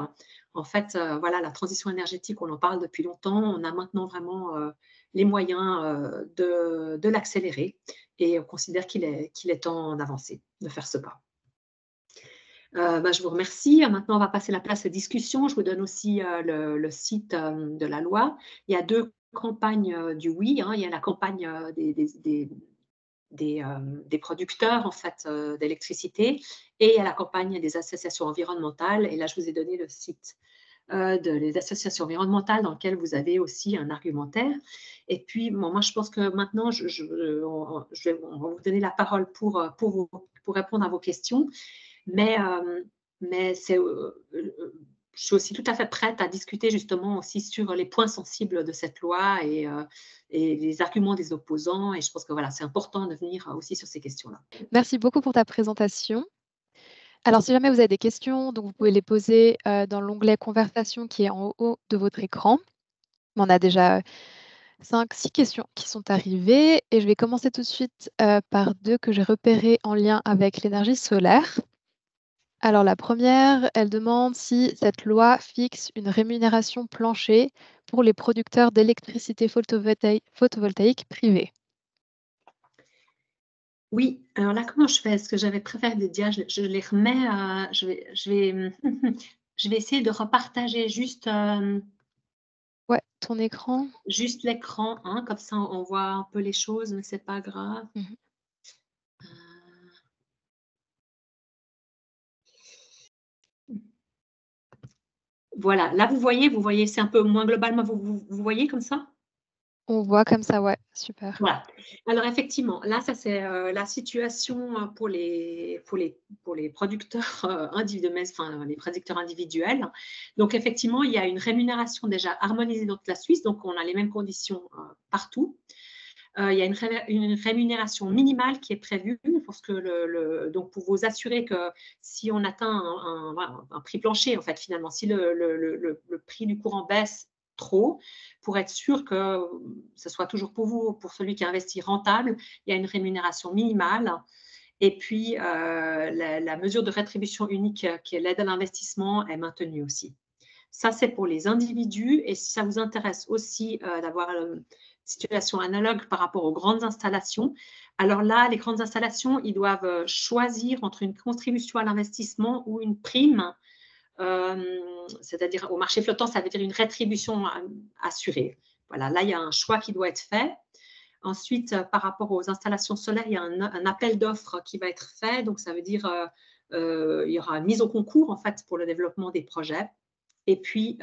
En fait, voilà, la transition énergétique, on en parle depuis longtemps. On a maintenant vraiment les moyens de l'accélérer et on considère qu'il est temps d'avancer, de faire ce pas. Je vous remercie. Maintenant, on va passer la place aux discussions. Je vous donne aussi le site de la loi. Il y a deux campagnes du oui. Il y a la campagne des producteurs en fait, d'électricité et il y a la campagne des associations environnementales. Et là, je vous ai donné le site des associations environnementales dans lequel vous avez aussi un argumentaire. Et puis, moi, je pense que maintenant, on va vous donner la parole pour répondre à vos questions. Mais, je suis aussi tout à fait prête à discuter justement aussi sur les points sensibles de cette loi et les arguments des opposants. Et je pense que voilà, c'est important de venir aussi sur ces questions-là. Merci beaucoup pour ta présentation. Alors, si jamais vous avez des questions, donc vous pouvez les poser dans l'onglet Conversation qui est en haut de votre écran. On a déjà 5-6 questions qui sont arrivées et je vais commencer tout de suite par 2 que j'ai repérées en lien avec l'énergie solaire. Alors la première, elle demande si cette loi fixe une rémunération plancher pour les producteurs d'électricité photovoltaïque privés. Oui, alors là, comment je fais? Ce que j'avais préféré de dire, je les remets à, je vais essayer de repartager juste, Ouais, ton écran. juste l'écran, hein, comme ça on voit un peu les choses, mais c'est pas grave. Mmh. Voilà, là vous voyez, c'est un peu moins globalement, vous voyez comme ça? On voit comme ça, ouais, super. Voilà. Alors effectivement, là, ça c'est, la situation, pour les producteurs, enfin les producteurs individuels. Donc effectivement, il y a une rémunération déjà harmonisée dans toute la Suisse, donc on a les mêmes conditions, partout. Il y a une rémunération minimale qui est prévue parce que donc pour vous assurer que si on atteint voilà, un prix plancher, en fait, finalement, si le prix du courant baisse trop, pour être sûr que ce soit toujours pour vous, pour celui qui investit rentable, il y a une rémunération minimale. Et puis, la mesure de rétribution unique qui est l'aide à l'investissement est maintenue aussi. Ça, c'est pour les individus. Et si ça vous intéresse aussi d'avoir une situation analogue par rapport aux grandes installations, alors là, les grandes installations, ils doivent choisir entre une contribution à l'investissement ou une prime. C'est-à-dire au marché flottant, ça veut dire une rétribution assurée. Voilà, là, il y a un choix qui doit être fait. Ensuite, par rapport aux installations solaires, il y a un appel d'offres qui va être fait. Donc, ça veut dire il y aura une mise au concours en fait pour le développement des projets. Et puis,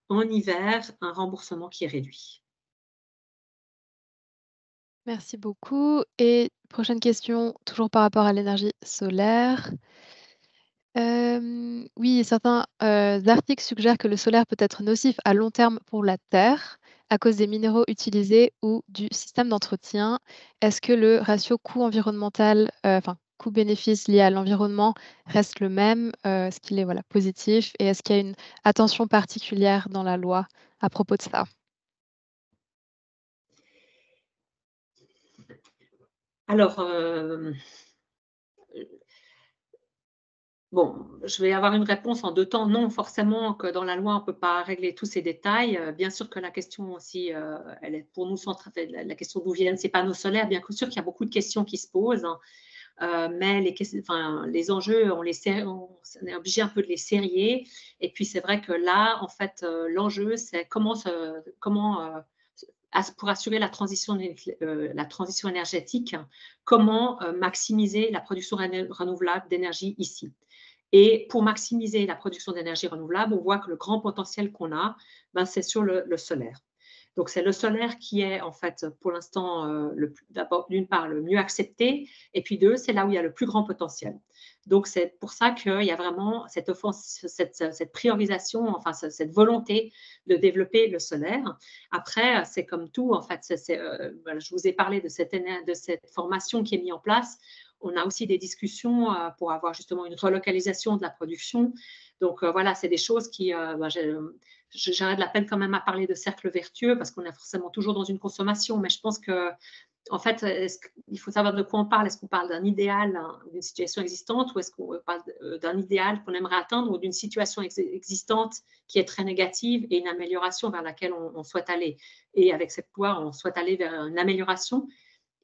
en hiver, un remboursement qui est réduit. Merci beaucoup et prochaine question, toujours par rapport à l'énergie solaire. Oui, certains, articles suggèrent que le solaire peut être nocif à long terme pour la terre à cause des minéraux utilisés ou du système d'entretien. Est-ce que le ratio coût environnemental, enfin coût-bénéfice lié à l'environnement reste le même? Est-ce qu'il est, voilà, positif et est-ce qu'il y a une attention particulière dans la loi à propos de ça? Alors, bon, je vais avoir une réponse en 2 temps. Non, forcément que dans la loi, on ne peut pas régler tous ces détails. Bien sûr que la question aussi, elle est pour nous centrale, la question d'où viennent ces panneaux solaires, bien sûr qu'il y a beaucoup de questions qui se posent, hein. Mais les enjeux, on est obligé un peu de les sérier. Et puis, c'est vrai que là, en fait, l'enjeu, c'est pour assurer la transition énergétique, comment maximiser la production renouvelable d'énergie ici. Et pour maximiser la production d'énergie renouvelable, on voit que le grand potentiel qu'on a, c'est sur le solaire. Donc, c'est le solaire qui est en fait pour l'instant d'abord d'une part le mieux accepté et puis deux, c'est là où il y a le plus grand potentiel. Donc, c'est pour ça qu'il y a vraiment cette priorisation, enfin cette volonté de développer le solaire. Après, c'est comme tout, en fait, voilà, je vous ai parlé de cette formation qui est mise en place. On a aussi des discussions pour avoir justement une relocalisation de la production. Donc, voilà, c'est des choses qui, j'arrête la peine quand même à parler de cercle vertueux parce qu'on est forcément toujours dans une consommation, mais je pense que, en fait, il faut savoir de quoi on parle. Est-ce qu'on parle d'un idéal, d'une situation existante, ou est-ce qu'on parle d'un idéal qu'on aimerait atteindre, ou d'une situation existante qui est très négative et une amélioration vers laquelle on souhaite aller. Et avec cette loi, on souhaite aller vers une amélioration.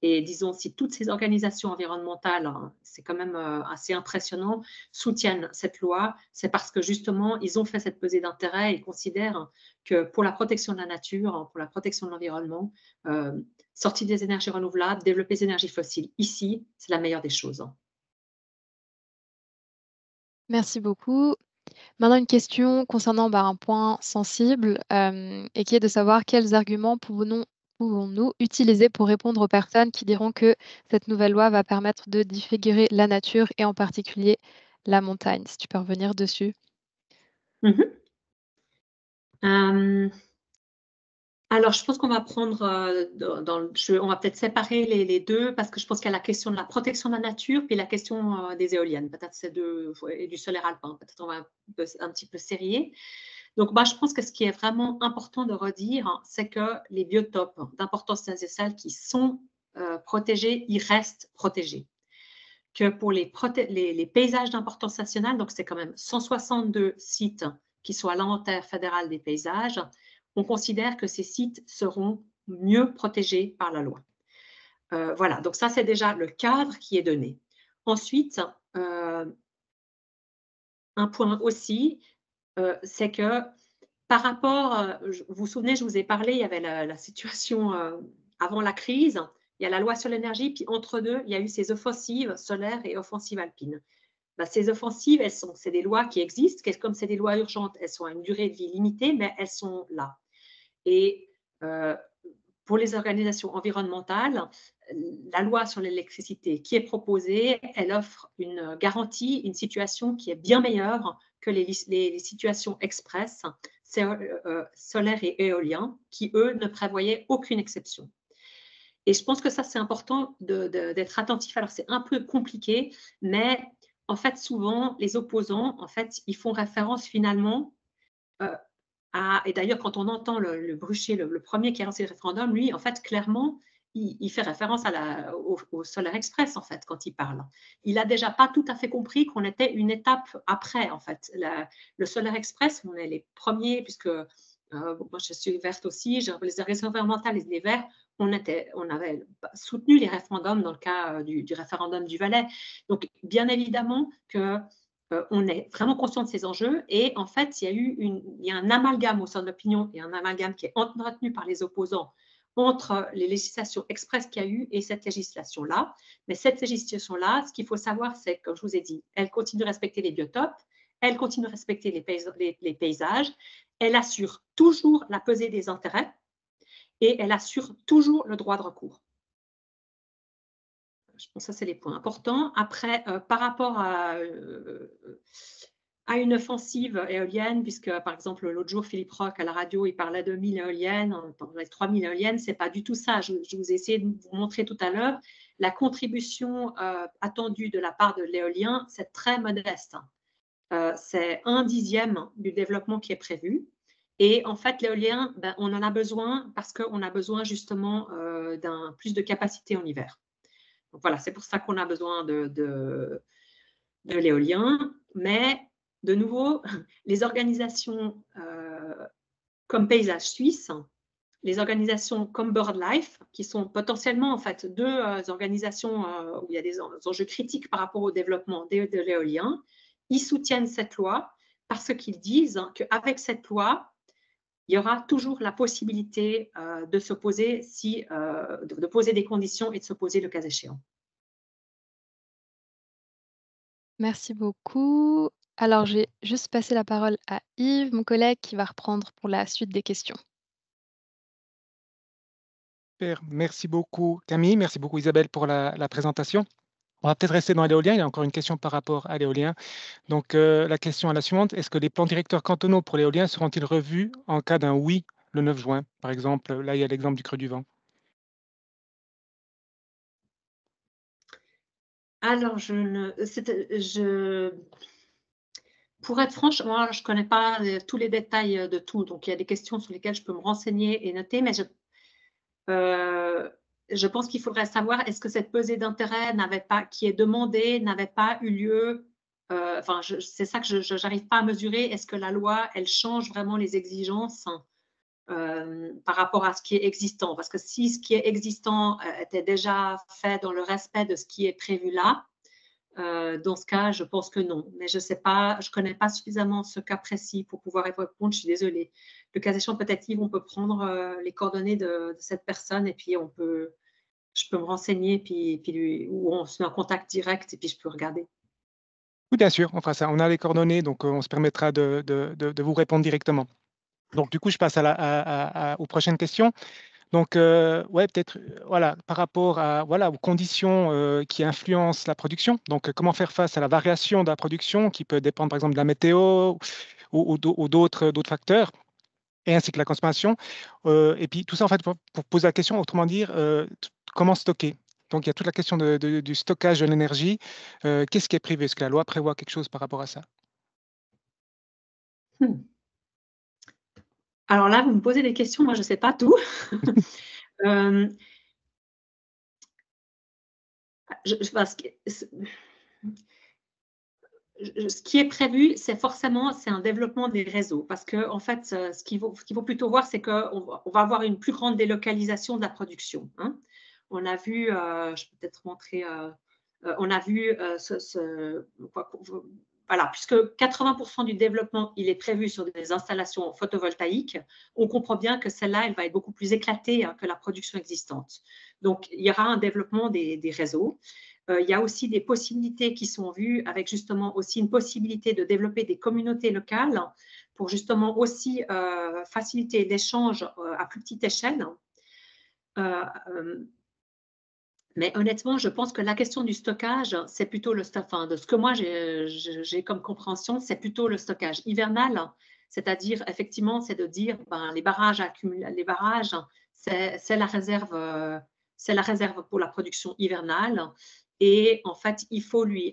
Et disons, si toutes ces organisations environnementales, hein, c'est quand même assez impressionnant, soutiennent cette loi, c'est parce que justement, ils ont fait cette pesée d'intérêt et considèrent que pour la protection de la nature, pour la protection de l'environnement, sortie des énergies renouvelables, développer des énergies fossiles ici, c'est la meilleure des choses. Merci beaucoup. Maintenant, une question concernant un point sensible et qui est de savoir quels arguments pouvons-nous utiliser pour répondre aux personnes qui diront que cette nouvelle loi va permettre de défigurer la nature et en particulier la montagne. Si tu peux revenir dessus. Mhm. Alors, je pense qu'on va prendre, on va peut-être séparer les deux parce que je pense qu'il y a la question de la protection de la nature puis la question des éoliennes. Peut-être ces deux, et du solaire alpin. Peut-être on va un petit peu sérier. Donc, moi, je pense que ce qui est vraiment important de redire, c'est que les biotopes d'importance nationale qui sont protégés, ils restent protégés. Que pour les paysages d'importance nationale, donc c'est quand même 162 sites qui sont à l'inventaire fédéral des paysages, on considère que ces sites seront mieux protégés par la loi. Voilà, donc ça, c'est déjà le cadre qui est donné. Ensuite, un point aussi, c'est que par rapport, vous vous souvenez, je vous ai parlé, il y avait la situation avant la crise, il y a la loi sur l'énergie, puis entre deux, il y a eu ces offensives solaires et offensives alpines. Ben, ces offensives, c'est des lois qui existent, comme c'est des lois urgentes, elles sont à une durée de vie limitée, mais elles sont là. Et pour les organisations environnementales, la loi sur l'électricité qui est proposée, elle offre une garantie, une situation qui est bien meilleure que les situations express, solaires et éoliens, qui, eux, ne prévoyaient aucune exception. Et je pense que ça, c'est important d'être attentif. Alors, c'est un peu compliqué, mais en fait, souvent, les opposants, en fait, ils font référence finalement et d'ailleurs, quand on entend le Brucher, le premier qui a lancé le référendum, lui, en fait, clairement, il fait référence au Solar Express, en fait, quand il parle. Il n'a déjà pas tout à fait compris qu'on était une étape après, en fait. Le Solar Express, on est les premiers, puisque moi, je suis verte aussi, les organisations environnementales et les Verts, on avait soutenu les référendums dans le cas du référendum du Valais. Donc, bien évidemment que on est vraiment conscient de ces enjeux et en fait, il y a un amalgame au sein de l'opinion et un amalgame qui est entretenu par les opposants entre les législations expresses qu'il y a eu et cette législation-là. Mais cette législation-là, ce qu'il faut savoir, c'est que, comme je vous ai dit, elle continue de respecter les biotopes, elle continue de respecter les paysages, elle assure toujours la pesée des intérêts et elle assure toujours le droit de recours. Je pense que ça, c'est les points importants. Après, par rapport à une offensive éolienne, puisque par exemple, l'autre jour, Philippe Roch à la radio, il parlait de 1000 éoliennes, on parlait de 3000 éoliennes, ce n'est pas du tout ça. Je vous ai essayé de vous montrer tout à l'heure. La contribution attendue de la part de l'éolien, c'est très modeste. C'est 1/10 du développement qui est prévu. Et en fait, l'éolien, ben, on en a besoin parce qu'on a besoin justement d'un plus de capacité en hiver. Donc voilà, c'est pour ça qu'on a besoin de l'éolien. Mais de nouveau, les organisations comme Paysage Suisse, les organisations comme BirdLife, qui sont potentiellement en fait deux organisations où il y a des enjeux critiques par rapport au développement de l'éolien, ils soutiennent cette loi parce qu'ils disent qu'avec cette loi, il y aura toujours la possibilité de s'opposer, de poser des conditions et de s'opposer le cas échéant. Merci beaucoup. Alors, je vais juste passer la parole à Yves, mon collègue, qui va reprendre pour la suite des questions. Super, merci beaucoup Camille, merci beaucoup Isabelle pour la présentation. On va peut-être rester dans l'éolien, il y a encore une question par rapport à l'éolien. Donc la question est la suivante, est-ce que les plans directeurs cantonaux pour l'éolien seront-ils revus en cas d'un oui le 9 juin? Par exemple, là il y a l'exemple du creux du vent. Alors, pour être franche, moi, je ne connais pas tous les détails de tout. Donc, il y a des questions sur lesquelles je peux me renseigner et noter, mais je pense qu'il faudrait savoir est-ce que cette pesée d'intérêt qui est demandée n'avait pas eu lieu. Enfin, c'est ça que je n'arrive pas à mesurer. Est-ce que la loi, elle change vraiment les exigences par rapport à ce qui est existant. Parce que si ce qui est existant était déjà fait dans le respect de ce qui est prévu là, dans ce cas, je pense que non. Mais je ne sais pas, je ne connais pas suffisamment ce cas précis pour pouvoir y répondre. Je suis désolée. Le cas échéant, peut-être Yves, on peut prendre les coordonnées de cette personne et puis je peux me renseigner ou on se met en contact direct et puis je peux regarder. Oui, bien sûr, on fera ça. On a les coordonnées, donc on se permettra de vous répondre directement. Donc, du coup, je passe aux prochaines questions. Donc, ouais, peut-être, voilà, par rapport aux conditions qui influencent la production. Donc, comment faire face à la variation de la production qui peut dépendre, par exemple, de la météo ou d'autres facteurs, et ainsi que la consommation. Et puis, tout ça, en fait, pour poser la question, autrement dire, comment stocker? Donc, il y a toute la question du stockage de l'énergie. Qu'est-ce qui est prévu? Est-ce que la loi prévoit quelque chose par rapport à ça? Alors là, vous me posez des questions, moi je ne sais pas tout. Ce qui est prévu, c'est un développement des réseaux. Parce que, en fait, ce qu'il faut plutôt voir, c'est qu'on va avoir une plus grande délocalisation de la production. Hein. On a vu, je peux peut-être montrer, on a vu voilà, puisque 80% du développement, il est prévu sur des installations photovoltaïques, on comprend bien que celle-là, elle va être beaucoup plus éclatée que la production existante. Donc, il y aura un développement des réseaux. Il y a aussi des possibilités qui sont vues avec justement aussi une possibilité de développer des communautés locales pour justement aussi faciliter l'échange à plus petite échelle. Mais honnêtement, je pense que la question du stockage, c'est plutôt de ce que moi j'ai comme compréhension, c'est plutôt le stockage hivernal, c'est-à-dire effectivement, c'est de dire les barrages c'est la réserve pour la production hivernale. Et en fait, il faut lui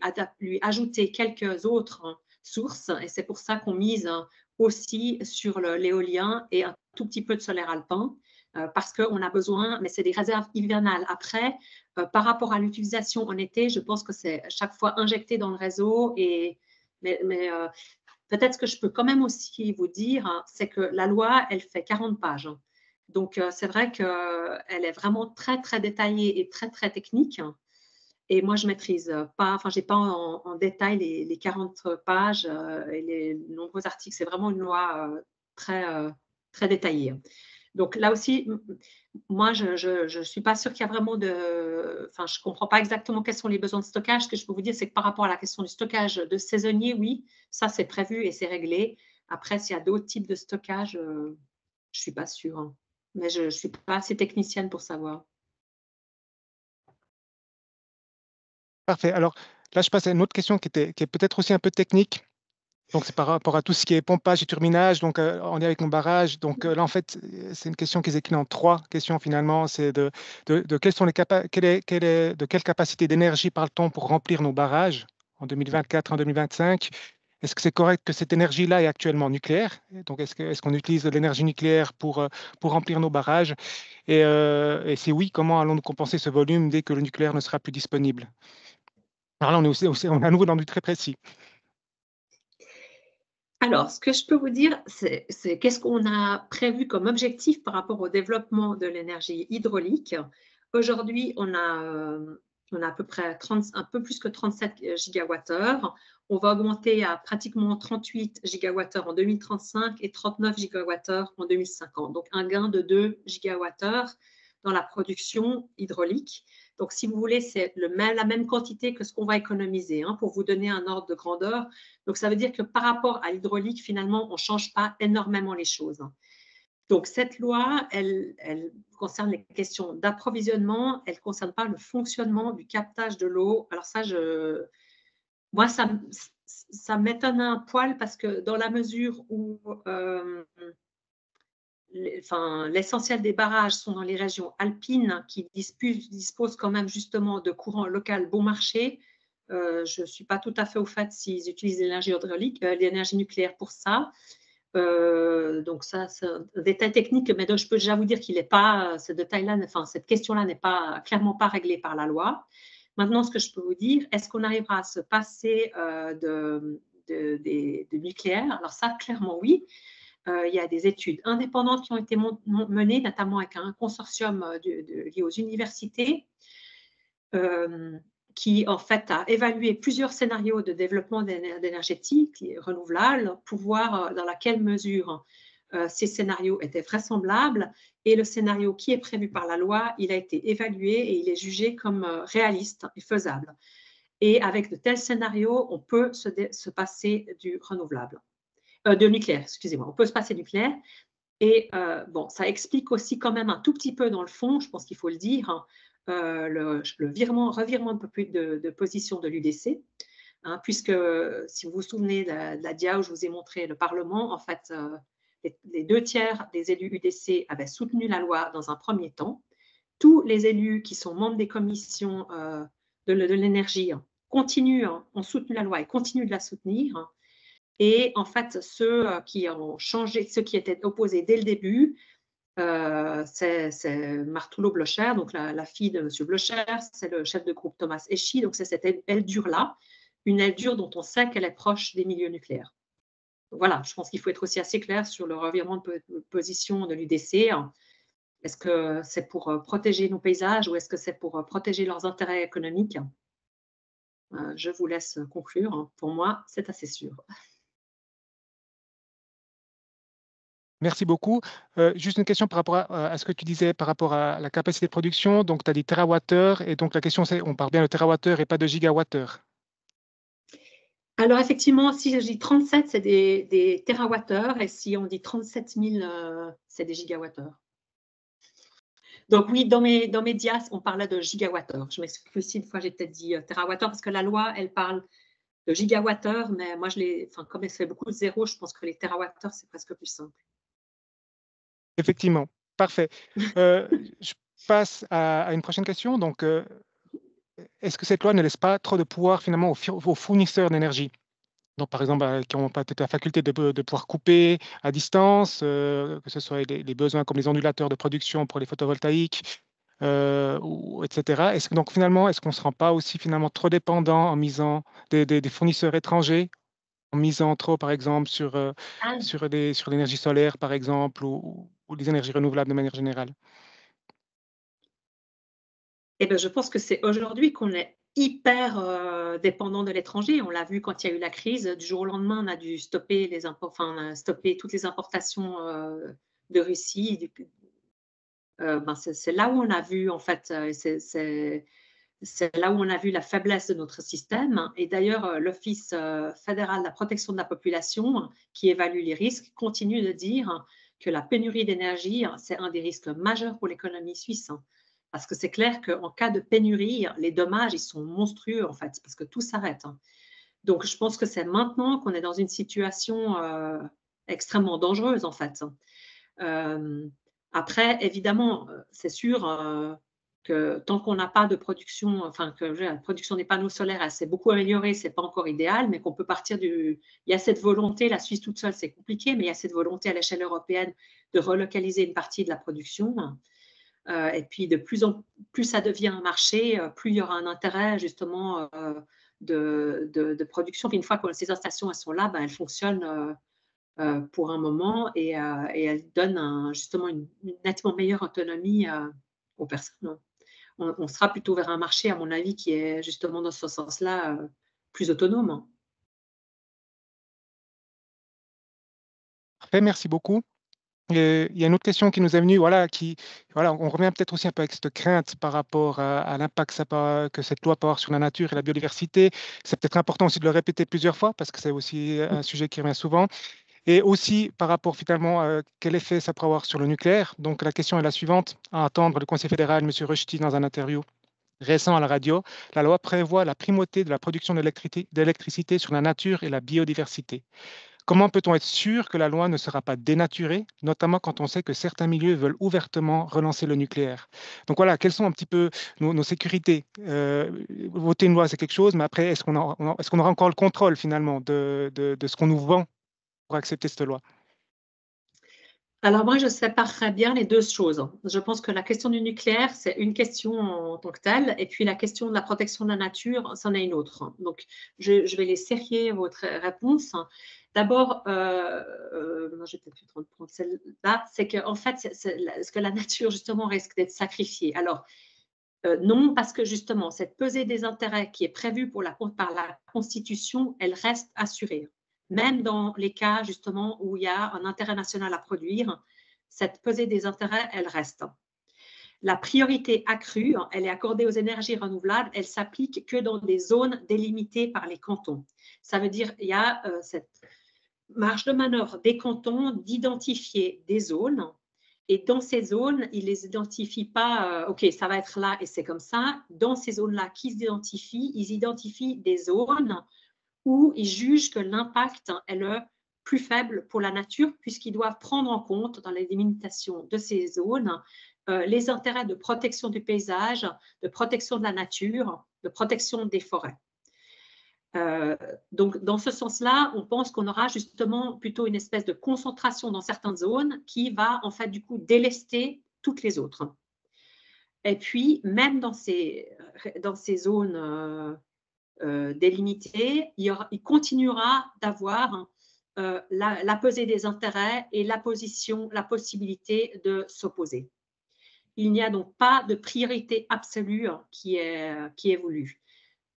ajouter quelques autres sources. Et c'est pour ça qu'on mise aussi sur l'éolien et un tout petit peu de solaire alpin, parce qu'on a besoin, mais c'est des réserves hivernales. Après, par rapport à l'utilisation en été, je pense que c'est chaque fois injecté dans le réseau. Mais peut-être ce que je peux quand même aussi vous dire, c'est que la loi, elle fait 40 pages. Donc, c'est vrai qu'elle est vraiment très, très détaillée et très, très technique. Et moi, je maîtrise pas, enfin, j'ai pas en détail les 40 pages et les nombreux articles. C'est vraiment une loi très, très détaillée. Donc là aussi, moi, je ne suis pas sûre qu'il y a vraiment enfin, je ne comprends pas exactement quels sont les besoins de stockage. Ce que je peux vous dire, c'est que par rapport à la question du stockage de saisonnier, oui, ça, c'est prévu et c'est réglé. Après, s'il y a d'autres types de stockage, je ne suis pas sûre. Hein. Mais je ne suis pas assez technicienne pour savoir. Parfait. Alors, là, je passe à une autre question qui est peut-être aussi un peu technique. Donc, c'est par rapport à tout ce qui est pompage et turbinage, donc en lien avec mon barrage. Donc là, en fait, c'est une question qui est écrite en 3 questions finalement. C'est de quelles sont de quelle capacité d'énergie parle-t-on pour remplir nos barrages en 2024, en 2025? Est-ce que c'est correct que cette énergie-là est actuellement nucléaire? Donc, est-ce qu'on utilise de l'énergie nucléaire pour remplir nos barrages? Et si oui, comment allons-nous compenser ce volume dès que le nucléaire ne sera plus disponible? Alors là, on est à nouveau dans du très précis. Alors, ce que je peux vous dire, c'est qu'est-ce qu'on a prévu comme objectif par rapport au développement de l'énergie hydraulique. Aujourd'hui, on a à peu près un peu plus que 37 gigawattheures. On va augmenter à pratiquement 38 gigawattheures en 2035 et 39 gigawattheures en 2050. Donc, un gain de 2 gigawattheures dans la production hydraulique. Donc, si vous voulez, c'est la même quantité que ce qu'on va économiser, hein, pour vous donner un ordre de grandeur. Donc, ça veut dire que par rapport à l'hydraulique, finalement, on ne change pas énormément les choses. Donc, cette loi, elle concerne les questions d'approvisionnement, elle ne concerne pas le fonctionnement du captage de l'eau. Alors ça, moi, ça m'étonne un poil parce que dans la mesure où l'essentiel des barrages sont dans les régions alpines qui disposent quand même justement de courant local bon marché. Je ne suis pas tout à fait au fait s'ils utilisent l'énergie hydraulique, l'énergie nucléaire pour ça. Donc ça, c'est un détail technique, mais donc je peux déjà vous dire qu'il n'est pas, ce détail-là, enfin cette question-là n'est pas clairement pas réglée par la loi. Maintenant, ce que je peux vous dire, est-ce qu'on arrivera à se passer de nucléaire? Alors ça, clairement oui. il y a des études indépendantes qui ont été menées, notamment avec un consortium lié aux universités, qui en fait a évalué plusieurs scénarios de développement d'énergétique renouvelable pour voir dans laquelle mesure ces scénarios étaient vraisemblables, et le scénario qui est prévu par la loi, il a été évalué et il est jugé comme réaliste et faisable. Et avec de tels scénarios, on peut se passer du renouvelable, de nucléaire, excusez-moi, on peut se passer du nucléaire. Et bon, ça explique aussi quand même un tout petit peu dans le fond, je pense qu'il faut le dire, hein, le revirement de position de l'UDC, hein, puisque si vous vous souvenez de la dia où je vous ai montré le Parlement, en fait, les 2/3 des élus UDC avaient soutenu la loi dans un premier temps. Tous les élus qui sont membres des commissions de l'énergie ont soutenu la loi et continuent de la soutenir. Et en fait, ceux qui ont changé, ceux qui étaient opposés dès le début, c'est Martullo Blocher, donc la fille de M. Blocher, c'est le chef de groupe Thomas Eschi, donc c'est cette aile dure-là, une aile dure dont on sait qu'elle est proche des milieux nucléaires. Donc voilà, je pense qu'il faut être aussi assez clair sur le revirement de position de l'UDC. Est-ce que c'est pour protéger nos paysages ou est-ce que c'est pour protéger leurs intérêts économiques? Je vous laisse conclure. Pour moi, c'est assez sûr. Merci beaucoup. Juste une question par rapport à ce que tu disais par rapport à la capacité de production. Donc, tu as dit térawattheure, et donc la question c'est, on parle bien de térawattheure et pas de gigawattheure. Alors effectivement, si je dis 37, c'est des térawattheures, et si on dit 37 000, c'est des gigawattheures. Donc oui, dans mes dias, on parlait de gigawattheure. Je m'excuse si une fois j'ai peut-être dit térawattheure, parce que la loi, elle parle de gigawattheure, mais moi, comme elle fait beaucoup de zéros, je pense que les térawattheures, c'est presque plus simple. Effectivement, parfait. Je passe à une prochaine question. Donc, est-ce que cette loi ne laisse pas trop de pouvoir finalement aux fournisseurs d'énergie? Donc, par exemple, qui ont peut-être la faculté de pouvoir couper à distance, que ce soit les besoins comme les ondulateurs de production pour les photovoltaïques, etc. Donc, finalement, est-ce qu'on ne se rend pas aussi finalement trop dépendant en misant des fournisseurs étrangers, en misant trop, par exemple, sur l'énergie solaire, par exemple, ou les énergies renouvelables de manière générale? Eh bien, je pense que c'est aujourd'hui qu'on est hyper dépendant de l'étranger. On l'a vu quand il y a eu la crise. Du jour au lendemain, on a dû stopper stopper toutes les importations de Russie. C'est là où on a vu, en fait, c'est là où on a vu la faiblesse de notre système. Et d'ailleurs, l'Office fédéral de la protection de la population, qui évalue les risques, continue de dire que la pénurie d'énergie, c'est un des risques majeurs pour l'économie suisse. Parce que c'est clair qu'en cas de pénurie, les dommages, ils sont monstrueux, en fait, parce que tout s'arrête. Donc, je pense que c'est maintenant qu'on est dans une situation extrêmement dangereuse, en fait. Après, évidemment, c'est sûr que tant qu'on n'a pas de production, enfin, que la production des panneaux solaires, elle s'est beaucoup améliorée, c'est pas encore idéal, mais qu'on peut partir il y a cette volonté, la Suisse toute seule, c'est compliqué, mais il y a cette volonté à l'échelle européenne de relocaliser une partie de la production. Et puis, de plus en plus ça devient un marché, plus il y aura un intérêt justement de production. Puis une fois que ces installations elles sont là, ben, elles fonctionnent pour un moment et elles donnent justement une nettement meilleure autonomie aux personnes. On sera plutôt vers un marché, à mon avis, qui est justement dans ce sens-là plus autonome. Parfait, merci beaucoup. Il y a une autre question qui nous est venue, voilà, on revient peut-être aussi un peu avec cette crainte par rapport à l'impact que cette loi peut avoir sur la nature et la biodiversité. C'est peut-être important aussi de le répéter plusieurs fois parce que c'est aussi un sujet qui revient souvent. Et aussi par rapport finalement à quel effet ça peut avoir sur le nucléaire. Donc la question est la suivante. À entendre le Conseil fédéral, M. Rushdie, dans un interview récent à la radio, la loi prévoit la primauté de la production d'électricité sur la nature et la biodiversité. Comment peut-on être sûr que la loi ne sera pas dénaturée, notamment quand on sait que certains milieux veulent ouvertement relancer le nucléaire? Donc voilà, quelles sont un petit peu nos sécurités? Voter une loi, c'est quelque chose, mais après, est-ce qu'on aura encore le contrôle finalement de ce qu'on nous vend pour accepter cette loi? Alors moi, je séparerais bien les deux choses. Je pense que la question du nucléaire, c'est une question en tant que telle, et puis la question de la protection de la nature, c'en est une autre. Donc, je vais les serrer votre réponse. D'abord, je vais peut-être prendre celle-là, c'est qu'en fait, est-ce que la nature, justement, risque d'être sacrifiée? Alors, non, parce que justement, cette pesée des intérêts qui est prévue par la Constitution, elle reste assurée. Même dans les cas, justement, où il y a un intérêt national à produire, cette pesée des intérêts, elle reste. La priorité accrue, elle est accordée aux énergies renouvelables, elle s'applique que dans des zones délimitées par les cantons. Ça veut dire qu'il y a cette marge de manœuvre des cantons d'identifier des zones. Et dans ces zones, ils ne les identifient pas, OK, ça va être là et c'est comme ça. Dans ces zones-là qu'ils identifient, ils identifient des zones où ils jugent que l'impact est le plus faible pour la nature, puisqu'ils doivent prendre en compte dans les limitations de ces zones les intérêts de protection du paysage, de protection de la nature, de protection des forêts. Donc, dans ce sens-là, on pense qu'on aura justement plutôt une espèce de concentration dans certaines zones qui va en fait du coup délester toutes les autres. Et puis, même dans ces zones délimitées, il continuera d'avoir la pesée des intérêts et la possibilité de s'opposer. Il n'y a donc pas de priorité absolue qui est voulue.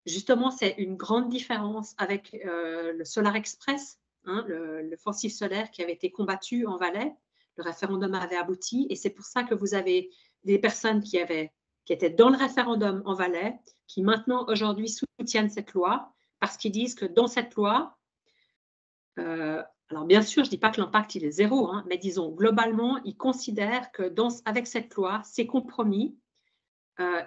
Justement, c'est une grande différence avec le Solar Express, hein, le fossile solaire qui avait été combattu en Valais. Le référendum avait abouti et c'est pour ça que vous avez des personnes qui étaient dans le référendum en Valais, qui maintenant, aujourd'hui, soutiennent cette loi parce qu'ils disent que dans cette loi, alors bien sûr, je ne dis pas que l'impact il est zéro, hein, mais disons, globalement, ils considèrent que avec cette loi, ces compromis,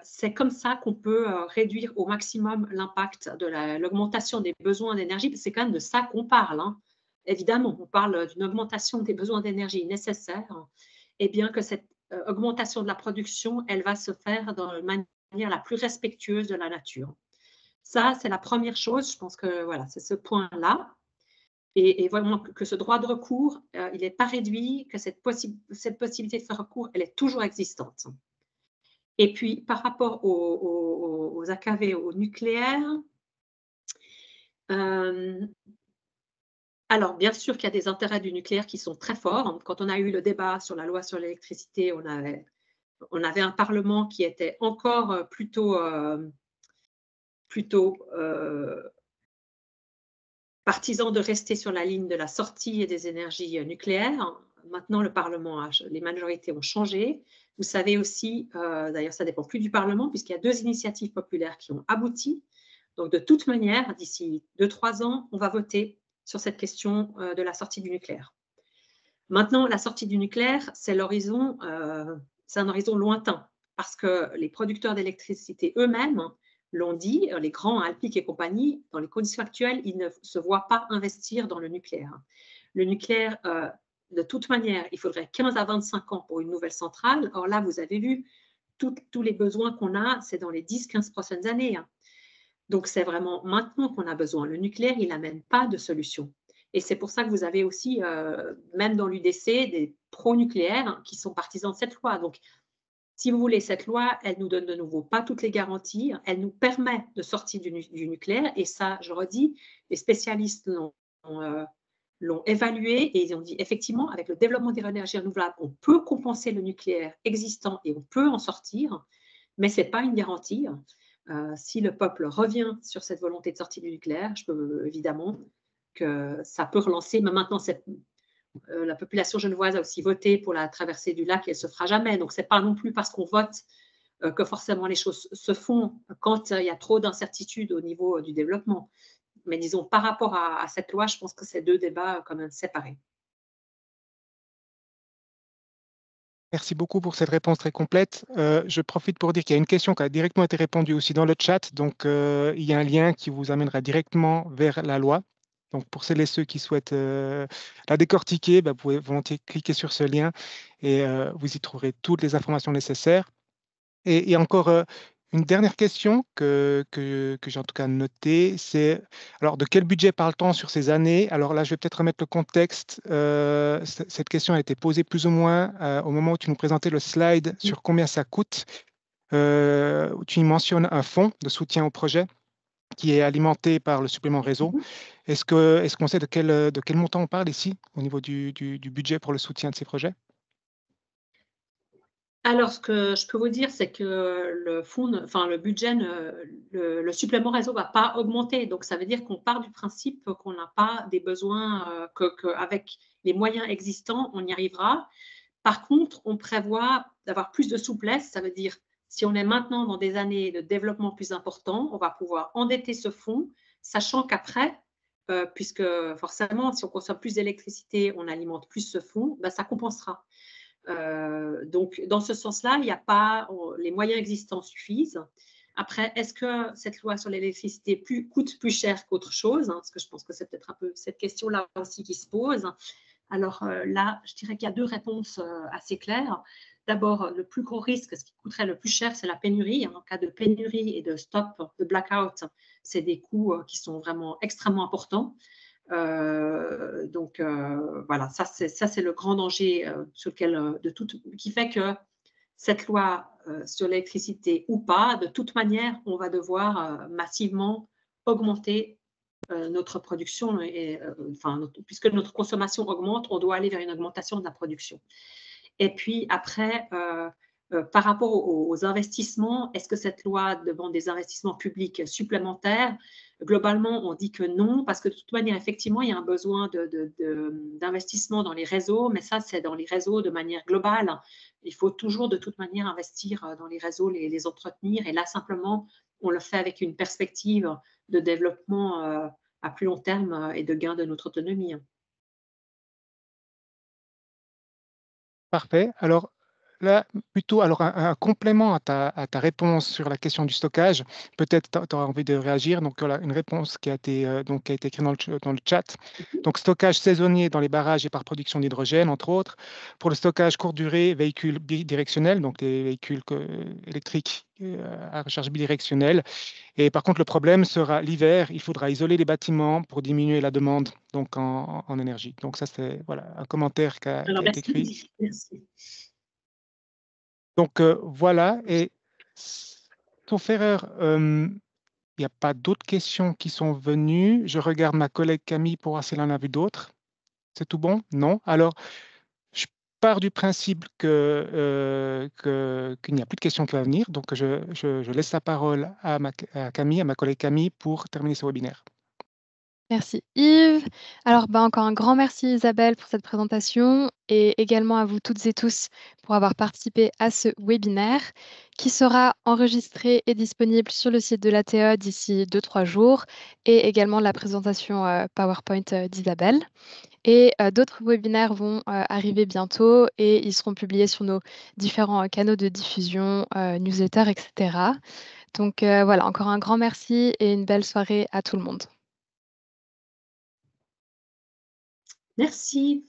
c'est comme ça qu'on peut réduire au maximum l'impact de l'augmentation des besoins d'énergie, parce que c'est quand même de ça qu'on parle. Hein. Évidemment, on parle d'une augmentation des besoins d'énergie nécessaires, et bien que cette augmentation de la production, elle va se faire de la manière la plus respectueuse de la nature. Ça, c'est la première chose. Je pense que voilà, c'est ce point-là. Et vraiment que ce droit de recours, il n'est pas réduit, que cette possibilité de faire recours, elle est toujours existante. Et puis, par rapport aux AKV, au nucléaire, alors bien sûr qu'il y a des intérêts du nucléaire qui sont très forts. Quand on a eu le débat sur la loi sur l'électricité, on avait un Parlement qui était encore plutôt partisan de rester sur la ligne de la sortie des énergies nucléaires. Maintenant, le Parlement, les majorités ont changé. Vous savez aussi, d'ailleurs, ça ne dépend plus du Parlement, puisqu'il y a 2 initiatives populaires qui ont abouti. Donc, de toute manière, d'ici 2-3 ans, on va voter sur cette question de la sortie du nucléaire. Maintenant, la sortie du nucléaire, c'est un horizon lointain, parce que les producteurs d'électricité eux-mêmes l'ont dit, les grands Alpic et compagnie, dans les conditions actuelles, ils ne se voient pas investir dans le nucléaire. Le nucléaire, de toute manière, il faudrait 15 à 25 ans pour une nouvelle centrale. Or là, vous avez vu, tous les besoins qu'on a, c'est dans les 10-15 prochaines années. Hein. Donc, c'est vraiment maintenant qu'on a besoin. Le nucléaire, il n'amène pas de solution. Et c'est pour ça que vous avez aussi, même dans l'UDC, des pro-nucléaires qui sont partisans de cette loi. Donc, si vous voulez, cette loi, elle nous donne de nouveau pas toutes les garanties, elle nous permet de sortir du nucléaire, et ça, je redis, les spécialistes l'ont évalué et ils ont dit effectivement, avec le développement des énergies renouvelables, on peut compenser le nucléaire existant et on peut en sortir, mais ce n'est pas une garantie. Si le peuple revient sur cette volonté de sortie du nucléaire, je peux évidemment que ça peut relancer, mais maintenant, la population genevoise a aussi voté pour la traversée du lac et elle ne se fera jamais. Donc, ce n'est pas non plus parce qu'on vote que forcément les choses se font quand il y a trop d'incertitudes au niveau du développement. Mais disons, par rapport à cette loi, je pense que c'est 2 débats quand même séparés. Merci beaucoup pour cette réponse très complète. Je profite pour dire qu'il y a une question qui a directement été répondue aussi dans le chat. Donc, il y a un lien qui vous amènera directement vers la loi. Donc, pour celles et ceux qui souhaitent la décortiquer, vous pouvez volontiers cliquer sur ce lien et vous y trouverez toutes les informations nécessaires. Et encore Une dernière question que j'ai en tout cas notée, c'est alors de quel budget parle-t-on sur ces années? Alors là, je vais peut-être remettre le contexte. Cette question a été posée plus ou moins au moment où tu nous présentais le slide sur combien ça coûte, où tu y mentionnes un fonds de soutien au projet qui est alimenté par le supplément réseau. Est-ce qu'on sait de quel montant on parle ici au niveau du budget pour le soutien de ces projets? Alors, ce que je peux vous dire, c'est que le budget, le supplément réseau ne va pas augmenter. Donc, ça veut dire qu'on part du principe qu'on n'a pas des besoins, qu'avec les moyens existants, on y arrivera. Par contre, on prévoit d'avoir plus de souplesse. Ça veut dire, si on est maintenant dans des années de développement plus importants, on va pouvoir endetter ce fonds, sachant qu'après, puisque forcément, si on consomme plus d'électricité, on alimente plus ce fonds, ben, ça compensera. Donc, dans ce sens-là, il n'y a pas, les moyens existants suffisent. Après, est-ce que cette loi sur l'électricité coûte plus cher qu'autre chose, hein, parce que je pense que c'est peut-être un peu cette question-là aussi qui se pose. Alors là, je dirais qu'il y a deux réponses assez claires. D'abord, le plus gros risque, ce qui coûterait le plus cher, c'est la pénurie. En cas de pénurie et de stop, de blackout, c'est des coûts qui sont vraiment extrêmement importants. Donc voilà, ça c'est le grand danger sur lequel, qui fait que cette loi sur l'électricité ou pas, de toute manière, on va devoir massivement augmenter notre production puisque notre consommation augmente, on doit aller vers une augmentation de la production. Et puis après, par rapport aux investissements, est-ce que cette loi demande des investissements publics supplémentaires? Globalement, on dit que non, parce que de toute manière, effectivement, il y a un besoin d'investissement dans les réseaux, mais ça, c'est dans les réseaux de manière globale. Il faut toujours, de toute manière, investir dans les réseaux, les entretenir. Et là, simplement, on le fait avec une perspective de développement à plus long terme et de gain de notre autonomie. Parfait. Alors là, plutôt un complément à ta réponse sur la question du stockage. Peut-être tu auras envie de réagir. Donc voilà, une réponse qui a été écrite dans le chat. Donc stockage saisonnier dans les barrages et par production d'hydrogène, entre autres. Pour le stockage courte durée, véhicules bidirectionnels, donc les véhicules électriques à recharge bidirectionnelle. Et par contre, le problème sera l'hiver, il faudra isoler les bâtiments pour diminuer la demande donc en énergie. Donc ça, c'est voilà, un commentaire qui a été écrit. Merci. Donc voilà, et sauf erreur, il n'y a pas d'autres questions qui sont venues. Je regarde ma collègue Camille pour voir si elle en a vu d'autres. C'est tout bon? Non? Alors, je pars du principe qu'il n'y a plus de questions qui vont venir. Donc, je laisse la parole à Camille, à ma collègue Camille, pour terminer ce webinaire. Merci Yves. Alors, encore un grand merci Isabelle pour cette présentation et également à vous toutes et tous pour avoir participé à ce webinaire qui sera enregistré et disponible sur le site de l'ATE d'ici 2-3 jours et également la présentation PowerPoint d'Isabelle. Et d'autres webinaires vont arriver bientôt et ils seront publiés sur nos différents canaux de diffusion, newsletters, etc. Donc voilà, encore un grand merci et une belle soirée à tout le monde. Merci.